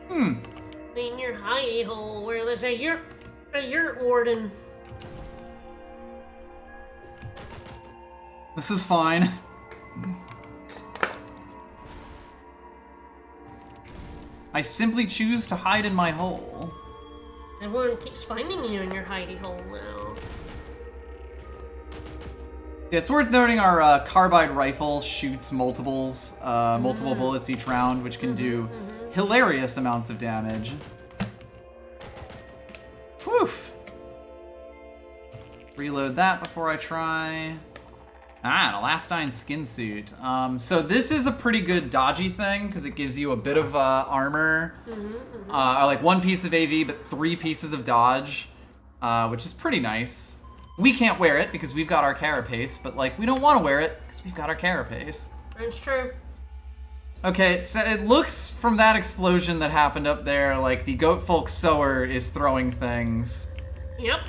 In your hidey hole where there's a yurt warden. This is fine. I simply choose to hide in my hole. Everyone keeps finding you in your hidey hole now. Yeah, it's worth noting our carbide rifle shoots multiple bullets each round, which can do hilarious amounts of damage. Whew. Reload that before I try. An elastine skin suit. So this is a pretty good dodgy thing because it gives you a bit of armor, like 1 piece of AV but 3 pieces of dodge, which is pretty nice. We can't wear it because we've got our carapace, but like we don't want to wear it because we've got our carapace. That's true. Okay, it looks from that explosion that happened up there like the Goatfolk Sower is throwing things. Yep.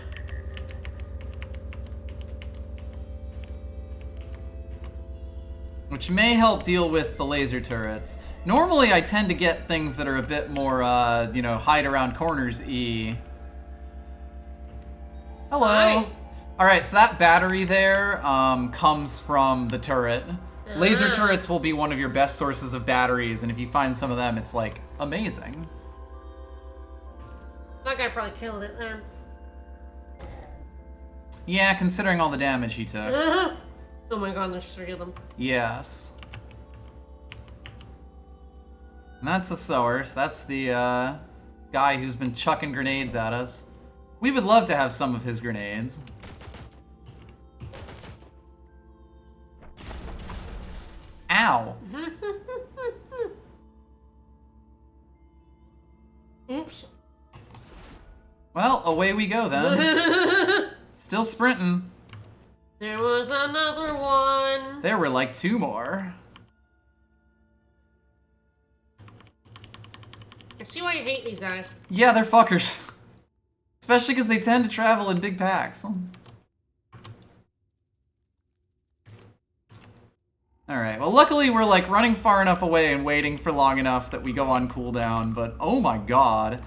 Which may help deal with the laser turrets. Normally I tend to get things that are a bit more, hide around corners-y. Hello. Hi. Alright, so that battery there comes from the turret. Laser turrets will be one of your best sources of batteries, and if you find some of them, it's like amazing. That guy probably killed it then. Yeah, considering all the damage he took. Oh my god, there's 3 of them. Yes. And that's the sower, so that's the guy who's been chucking grenades at us. We would love to have some of his grenades. Ow. Oops. Well, away we go then. Still sprinting. There was another one. There were like 2 more. I see why you hate these guys. Yeah, they're fuckers. Especially because they tend to travel in big packs. Alright, well luckily we're like running far enough away and waiting for long enough that we go on cooldown, but oh my god.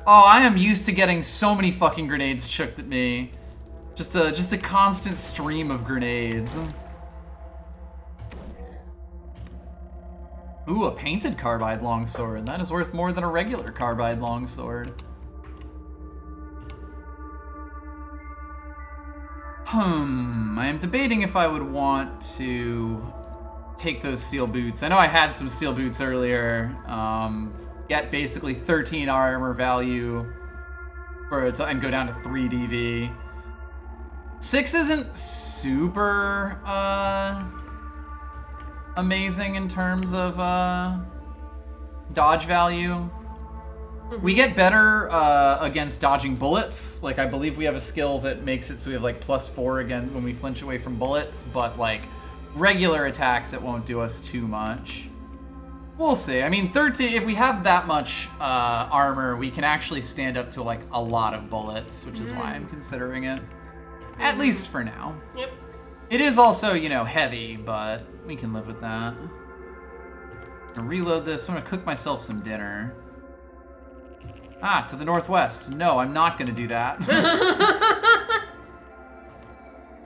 Oh, I am used to getting so many fucking grenades chucked at me. Just a constant stream of grenades. Ooh, a painted carbide longsword. That is worth more than a regular carbide longsword. I am debating if I would want to take those steel boots. I know I had some steel boots earlier. Get basically 13 armor value and go down to 3 DV. 6 isn't super amazing in terms of dodge value. We get better against dodging bullets. Like, I believe we have a skill that makes it so we have like +4 again when we flinch away from bullets, but like regular attacks, it won't do us too much. We'll see. I mean, 13, if we have that much armor, we can actually stand up to like a lot of bullets, which is why I'm considering it. At least for now. Yep. It is also, you know, heavy, but we can live with that. I'm gonna reload this. I'm gonna cook myself some dinner. Ah, to the northwest. No, I'm not gonna do that.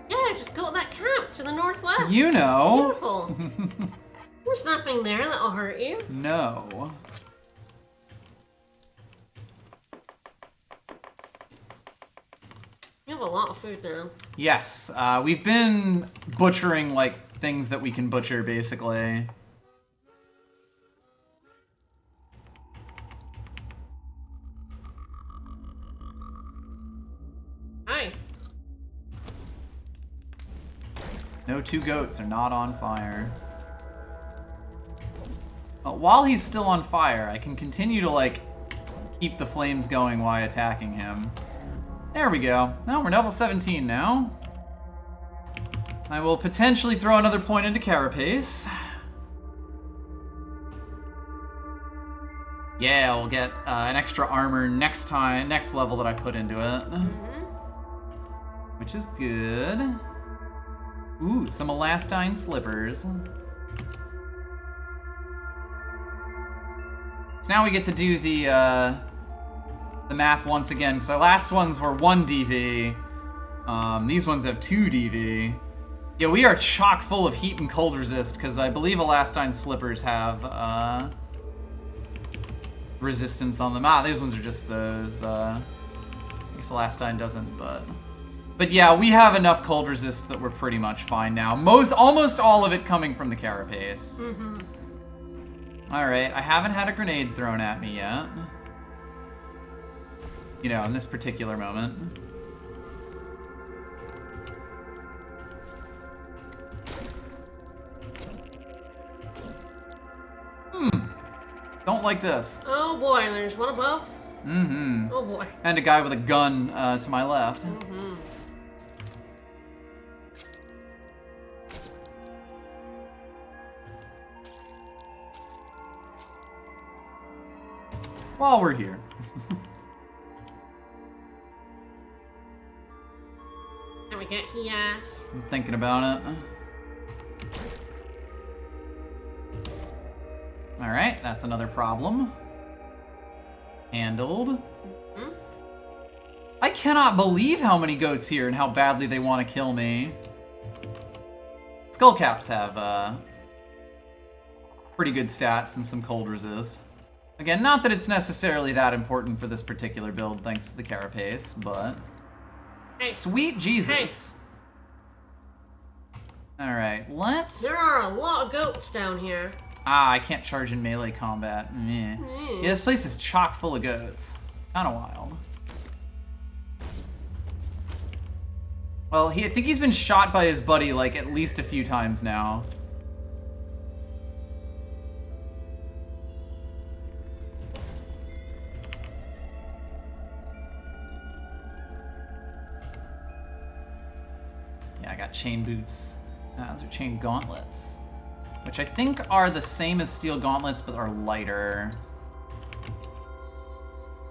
Yeah, just go to that camp to the northwest. You know. Beautiful. There's nothing there that'll hurt you. No. You have a lot of food now. Yes, we've been butchering, like, things that we can butcher, basically. Hi. No 2 goats are not on fire. While he's still on fire, I can continue to, like, keep the flames going while attacking him. There we go. Now we're level 17 now. I will potentially throw another point into Carapace. Yeah, we'll get an extra armor next level that I put into it. Which is good. Ooh, some elastine slippers. So now we get to do the the math once again, because our last ones were 1 DV. These ones have 2 DV. Yeah, we are chock full of heat and cold resist, because I believe Elastine slippers have resistance on them. Ah, these ones are just those. I guess Elastine doesn't, but yeah, we have enough cold resist that we're pretty much fine now. Almost all of it coming from the carapace. Mm-hmm. All right, I haven't had a grenade thrown at me yet. You know, in this particular moment. Don't like this. Oh boy, and there's one above. Mm-hmm. Oh boy. And a guy with a gun to my left. Mm-hmm. While we're here. Can we get yes? I'm thinking about it. Alright, that's another problem. Handled. Mm-hmm. I cannot believe how many goats here and how badly they want to kill me. Skullcaps have pretty good stats and some cold resist. Again, not that it's necessarily that important for this particular build thanks to the carapace, but... Hey. Sweet Jesus. Hey. Alright, let's... There are a lot of goats down here. Ah, I can't charge in melee combat. Meh. Mm. Yeah, this place is chock full of goats. It's kind of wild. Well, I think he's been shot by his buddy like at least a few times now. Yeah, I got chain boots. Those are chain gauntlets. Which I think are the same as steel gauntlets, but are lighter.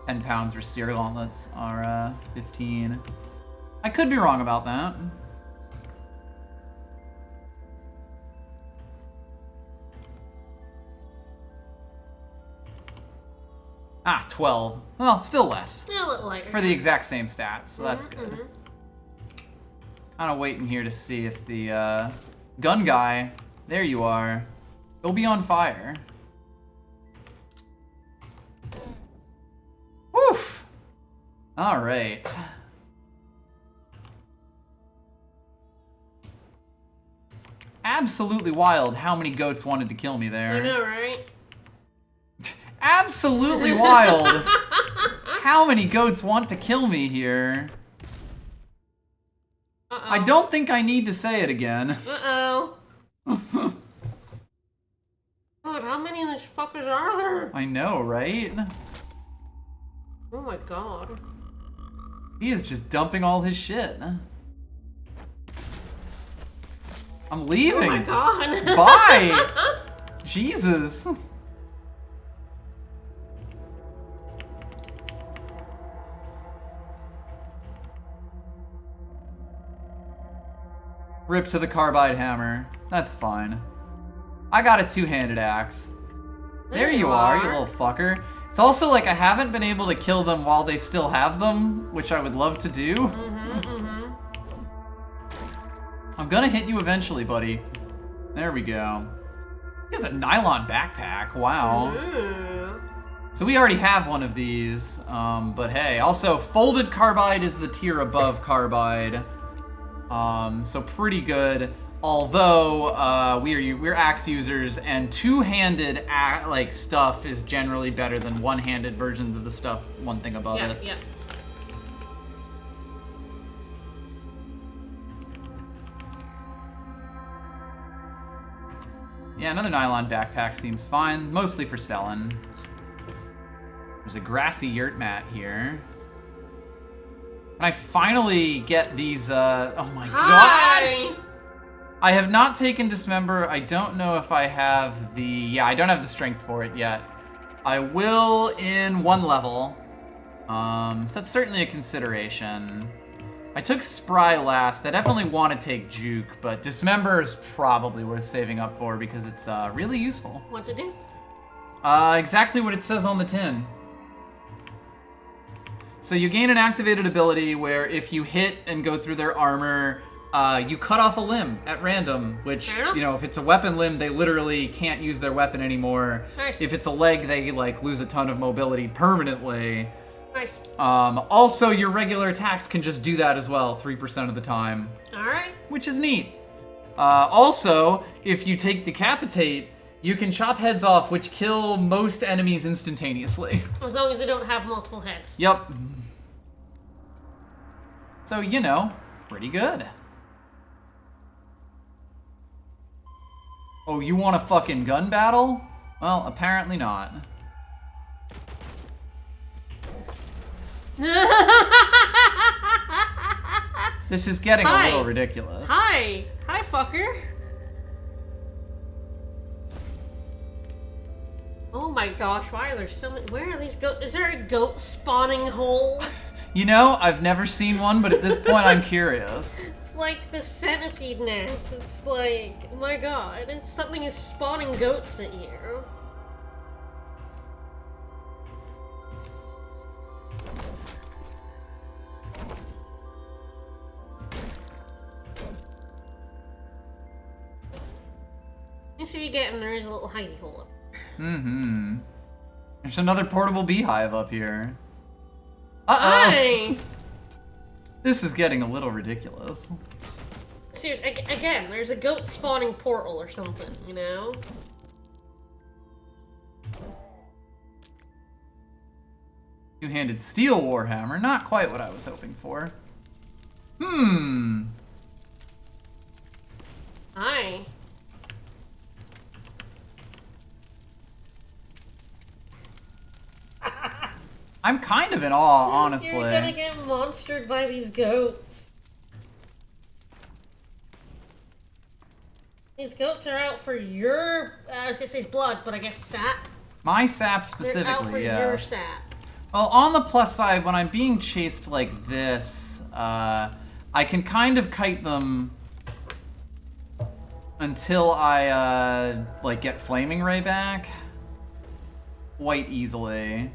10 pounds for steel gauntlets are 15. I could be wrong about that. Ah, 12. Well, still less. Yeah, a little lighter. For the exact same stats, so that's good. Mm-hmm. Kind of waiting here to see if the gun guy, there you are, go be on fire. Woof! All right. Absolutely wild how many goats wanted to kill me there. I know, right? Absolutely wild how many goats want to kill me here. Uh-oh. I don't think I need to say it again. Uh-oh. God, how many of these fuckers are there? I know, right? Oh my god. He is just dumping all his shit. I'm leaving. Oh my god. Bye. Jesus. Rip to the carbide hammer. That's fine. I got a two-handed axe. There you are, you little fucker. It's also like I haven't been able to kill them while they still have them, which I would love to do. Mm-hmm, mm-hmm. I'm gonna hit you eventually, buddy. There we go. He has a nylon backpack. Wow. Ooh. So we already have one of these, but hey. Also, folded carbide is the tier above carbide. So pretty good. Although we're axe users, and two-handed like stuff is generally better than one-handed versions of the stuff. One thing above it. Yeah. Yeah, another nylon backpack seems fine, mostly for selling. There's a grassy yurt mat here. And I finally get these, oh my god! I have not taken Dismember. I don't know if I have yeah, I don't have the strength for it yet. I will in one level. So that's certainly a consideration. I took Spry last. I definitely want to take Juke, but Dismember is probably worth saving up for because it's really useful. What's it do? Exactly what it says on the tin. So you gain an activated ability where if you hit and go through their armor, you cut off a limb at random, which, you know, if it's a weapon limb, they literally can't use their weapon anymore. Nice. If it's a leg, they, like, lose a ton of mobility permanently. Nice. Also, your regular attacks can just do that as well, 3% of the time. Alright. Which is neat. Also, if you take Decapitate, you can chop heads off, which kill most enemies instantaneously. As long as they don't have multiple heads. Yep. So, you know, pretty good. Oh, you want a fucking gun battle? Well, apparently not. This is getting a little ridiculous. Hi! Hi, fucker! Oh my gosh, why are there so many? Where are these goats? Is there a goat spawning hole? You know, I've never seen one, but at this point I'm curious. It's like the centipede nest. It's like, oh my god, it's something is spawning goats at you. You see, you get him. There is a little hidey hole up. Mm-hmm. There's another portable beehive up here. Uh-oh! Hi! This is getting a little ridiculous. Seriously, again, there's a goat spawning portal or something, you know? Two-handed steel warhammer, not quite what I was hoping for. Hi. I'm kind of in awe, honestly. You're gonna get monstered by these goats. These goats are out for your, I was gonna say blood, but I guess sap. My sap They're specifically, out for yes. your sap. Well, on the plus side, when I'm being chased like this, I can kind of kite them until I, like, get Flaming Ray back quite easily.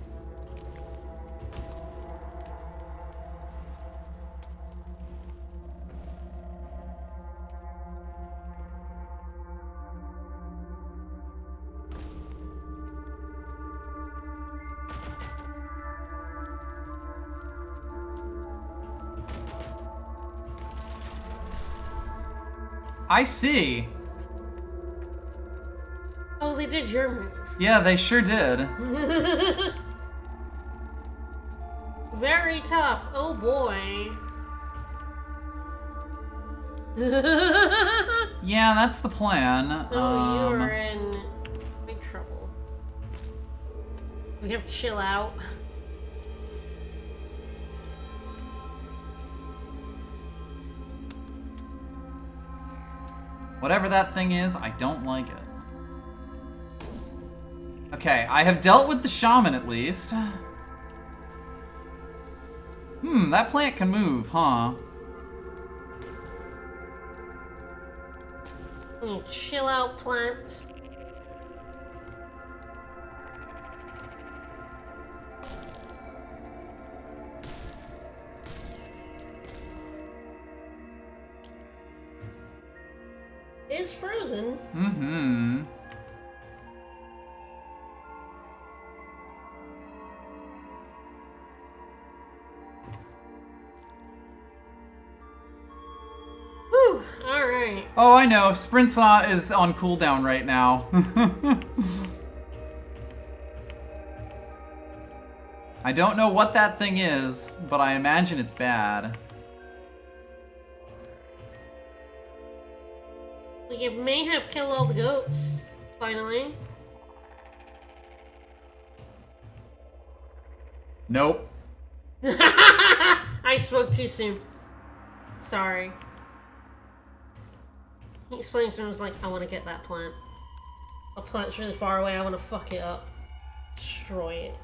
I see. Oh, they did your move. Yeah, they sure did. Very tough. Oh boy. Yeah, that's the plan. Oh, you're in big trouble. We have to chill out. Whatever that thing is, I don't like it. Okay, I have dealt with the shaman at least. That plant can move, huh? Chill out, plant. Is frozen. Mm-hmm. Whew, alright. Oh, I know. Sprint Saw is on cooldown right now. I don't know what that thing is, but I imagine it's bad. We may have killed all the goats, finally. Nope. I spoke too soon. Sorry. He explains to him, was like, I want to get that plant. A plant's really far away, I want to fuck it up. Destroy it.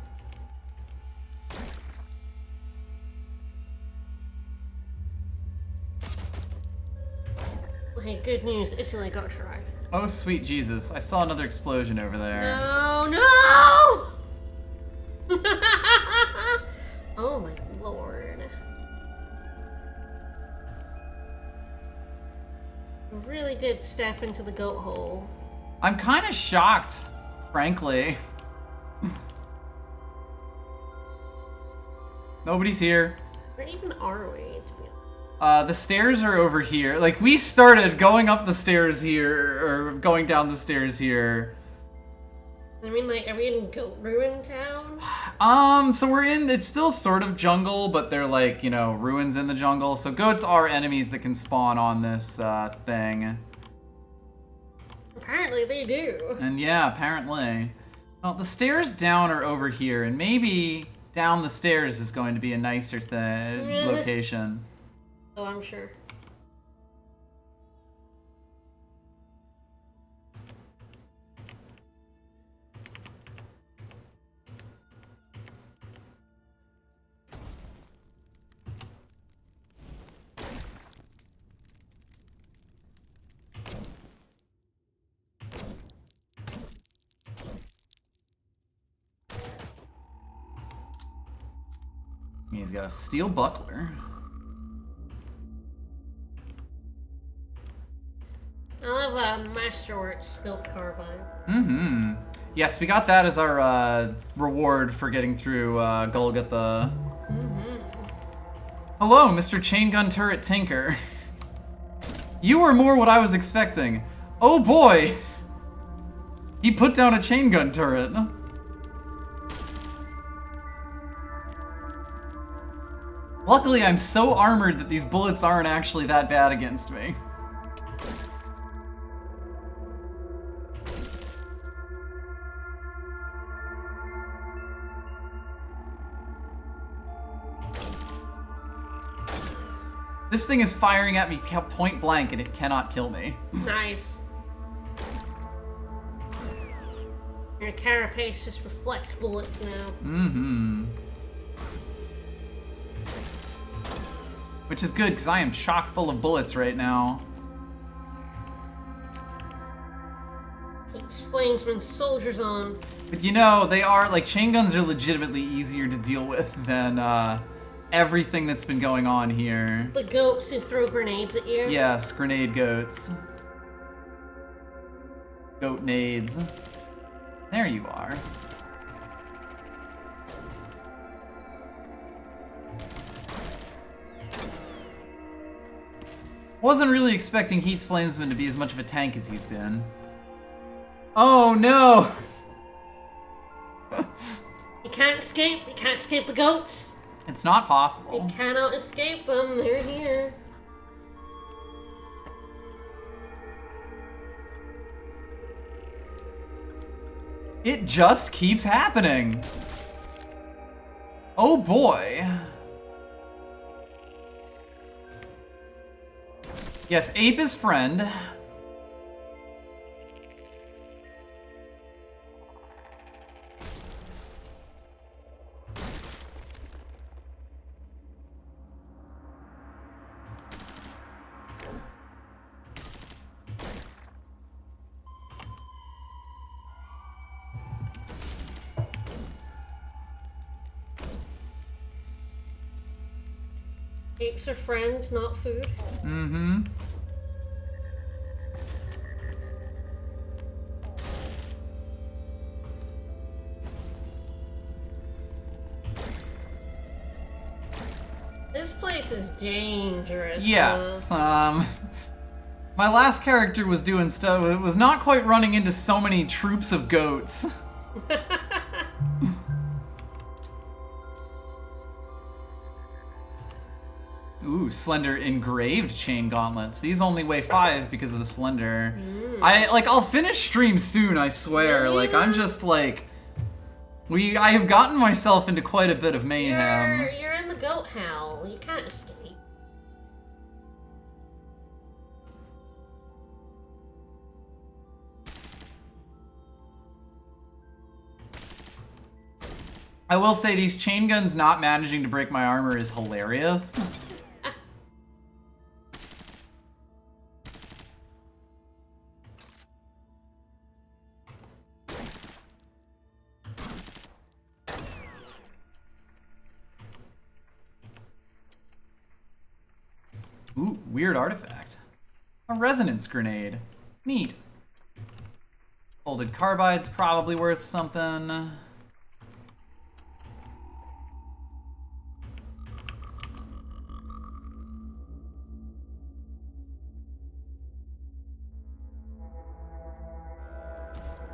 Hey, good news, Italy got tried. Oh, sweet Jesus. I saw another explosion over there. No, no! Oh my I really did step into the goat hole. I'm kind of shocked, frankly. Nobody's here. Where even are we, to be The stairs are over here. Like, we started going up the stairs here, or going down the stairs here. I mean, like, are we in Goat Ruin Town? So we're in, it's still sort of jungle, but they're like, you know, ruins in the jungle. So goats are enemies that can spawn on this, thing. Apparently they do. And yeah, apparently. Well, the stairs down are over here, and maybe down the stairs is going to be a nicer location. Oh, I'm sure. He's got a steel buckler. I love a Masterworks Scope Carbine. Mm-hmm. Yes, we got that as our reward for getting through Golgotha. Mm-hmm. Hello, Mr. Chain Gun Turret Tinker. You were more what I was expecting. Oh boy! He put down a chain gun turret. Luckily, I'm so armored that these bullets aren't actually that bad against me. This thing is firing at me point blank and it cannot kill me. Nice. Your carapace just reflects bullets now. Mm-hmm. Which is good, because I am chock full of bullets right now. Keeps Flamesman soldiers on. But you know, they are, like, chain guns are legitimately easier to deal with than, everything that's been going on here. The goats who throw grenades at you? Yes, grenade goats. Goat nades. There you are. Wasn't really expecting Heat's Flamesman to be as much of a tank as he's been. Oh no! You can't escape. You can't escape the goats. It's not possible. You cannot escape them. They're here. It just keeps happening. Oh boy. Yes, Ape is friend. Apes are friends, not food. Mm-hmm. This place is dangerous. Yes, my last character was doing stuff, it was not quite running into so many troops of goats. Ooh, slender engraved chain gauntlets. These only weigh 5 because of the slender. I'll finish stream soon, I swear. Like, I'm just like, I have gotten myself into quite a bit of mayhem. You're in the goat hell. You can't escape. I will say these chain guns not managing to break my armor is hilarious. Ooh, weird artifact. A resonance grenade. Neat. Folded carbide's probably worth something.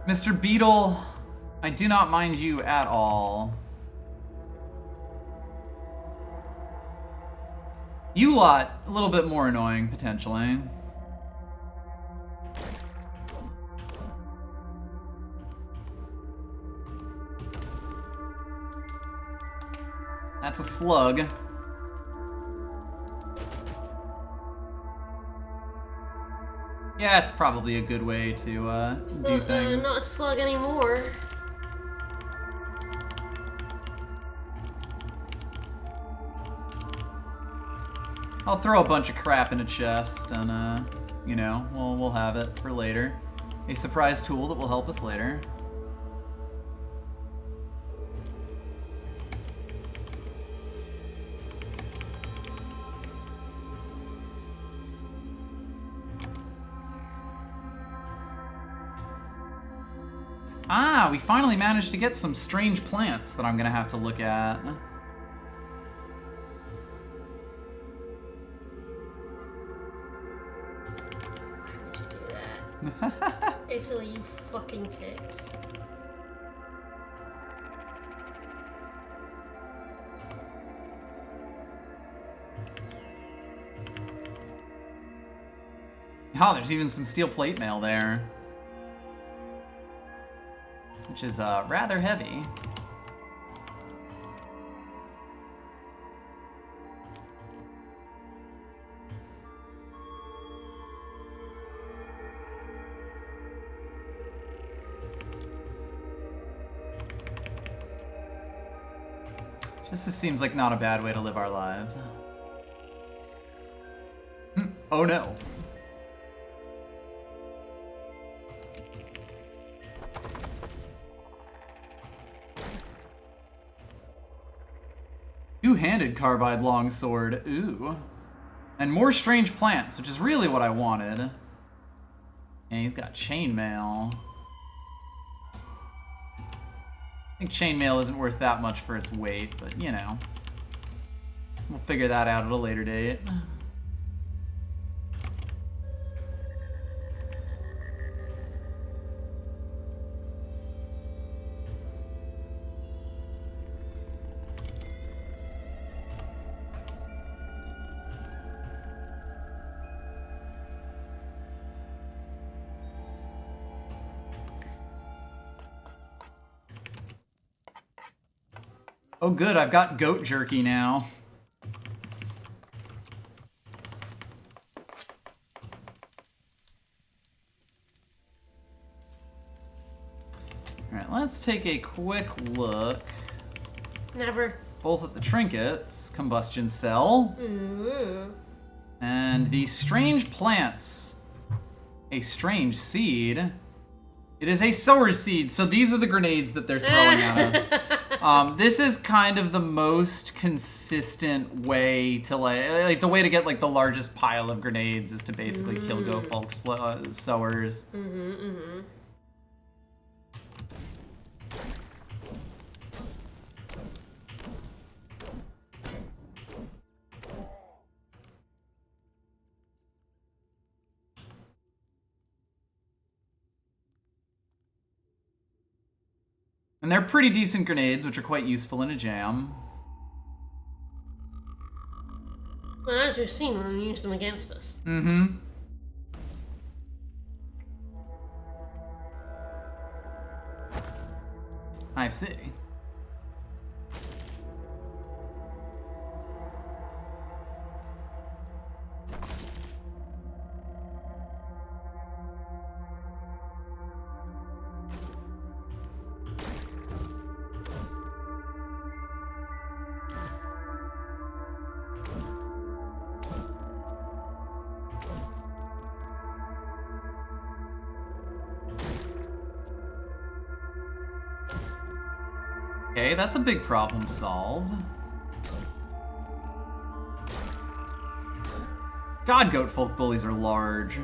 Mr. Beetle, I do not mind you at all. You lot, a little bit more annoying, potentially. That's a slug. Yeah, it's probably a good way to do things. Not a slug anymore. I'll throw a bunch of crap in a chest, and you know, we'll have it for later. A surprise tool that will help us later. Ah, we finally managed to get some strange plants that I'm gonna have to look at. Why would you do that? Italy, you fucking ticks. Oh, there's even some steel plate mail there. Which is rather heavy. This seems like not a bad way to live our lives. Oh no. Two-handed carbide longsword, ooh. And more strange plants, which is really what I wanted. And he's got chainmail. I think chainmail isn't worth that much for its weight, but you know. We'll figure that out at a later date. Oh good, I've got goat jerky now. Alright, let's take a quick look. Never. Both at the trinkets, combustion cell, and the strange plants. A strange seed. It is a sower seed, so these are the grenades that they're throwing at us. This is kind of the most consistent way to like the way to get like the largest pile of grenades is to basically kill goat folk sowers. And they're pretty decent grenades, which are quite useful in a jam. Well, as we've seen when we used them against us. I see. Okay, that's a big problem solved. God, goat folk bullies are large.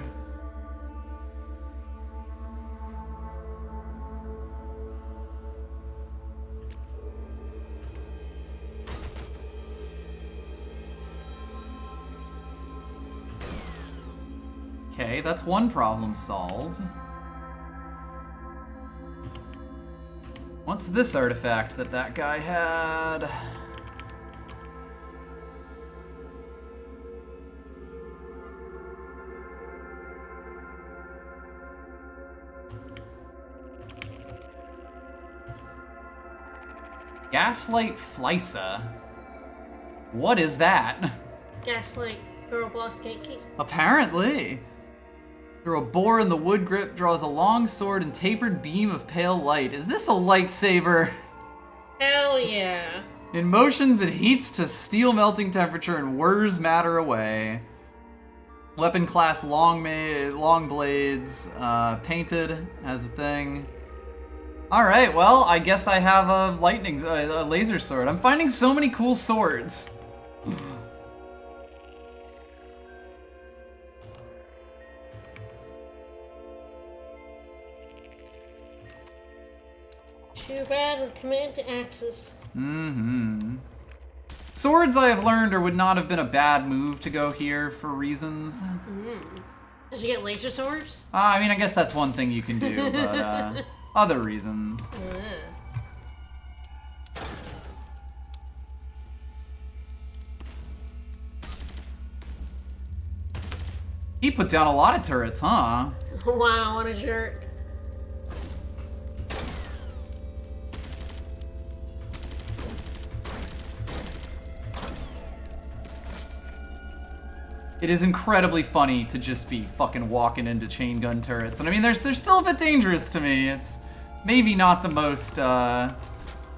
Okay, that's one problem solved. What's this artifact that guy had? Gaslight Flysa. What is that? Gaslight girl boss gatekeep. Apparently. Through a bore in the wood grip draws a long sword and tapered beam of pale light. Is this a lightsaber? Hell yeah. In motions, it heats to steel melting temperature and whirs matter away. Weapon class long blades, painted as a thing. All right, well, I guess I have a a laser sword. I'm finding so many cool swords. Too bad we're committed to axes. Swords, I have learned, would not have been a bad move to go here for reasons. Did you get laser swords? I mean, I guess that's one thing you can do, but other reasons. He put down a lot of turrets, huh? Wow, what a jerk. It is incredibly funny to just be fucking walking into chain gun turrets. And I mean, they're still a bit dangerous to me. It's maybe not the most, the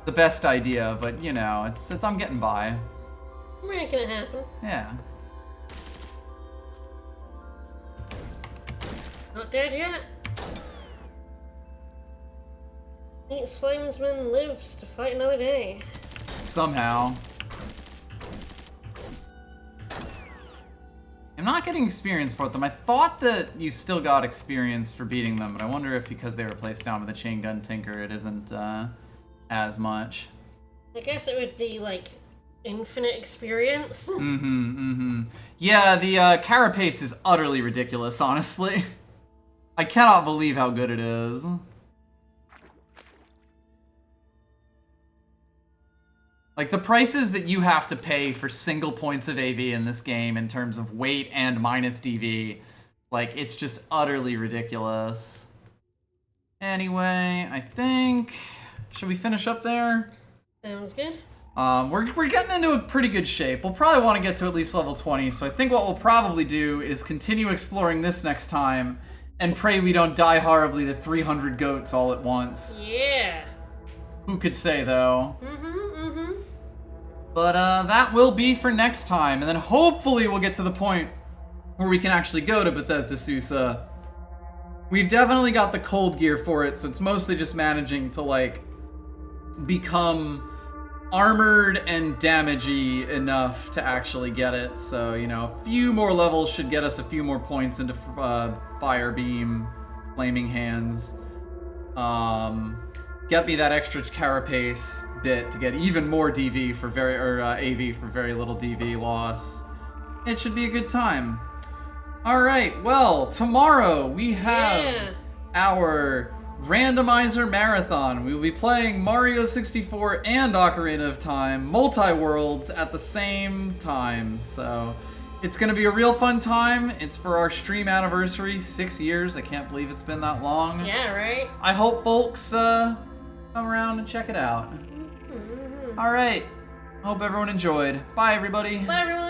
best idea, but you know, it's I'm getting by. We're making it happen. Yeah. Not dead yet. Each Flamesman lives to fight another day. Somehow. I'm not getting experience for them. I thought that you still got experience for beating them, but I wonder if because they were placed down with the chain gun tinker, it isn't as much. I guess it would be like infinite experience. Yeah, the carapace is utterly ridiculous, honestly. I cannot believe how good it is. Like, the prices that you have to pay for single points of AV in this game in terms of weight and minus DV, like, it's just utterly ridiculous. Anyway, I think... Should we finish up there? Sounds good. We're getting into a pretty good shape. We'll probably want to get to at least level 20, so I think what we'll probably do is continue exploring this next time and pray we don't die horribly to 300 goats all at once. Yeah. Who could say, though? But that will be for next time, and then hopefully we'll get to the point where we can actually go to Bethesda Susa. We've definitely got the cold gear for it, so it's mostly just managing to, like, become armored and damagey enough to actually get it. So, you know, a few more levels should get us a few more points into Fire Beam, Flaming Hands. Get me that extra carapace bit to get even more DV for AV for very little DV loss. It should be a good time. Alright, well, tomorrow we have our randomizer marathon. We will be playing Mario 64 and Ocarina of Time, multi-worlds at the same time. So it's going to be a real fun time. It's for our stream anniversary, 6 years. I can't believe it's been that long. Yeah, right? I hope folks come around and check it out. All right. Hope everyone enjoyed. Bye, everybody. Bye, everyone.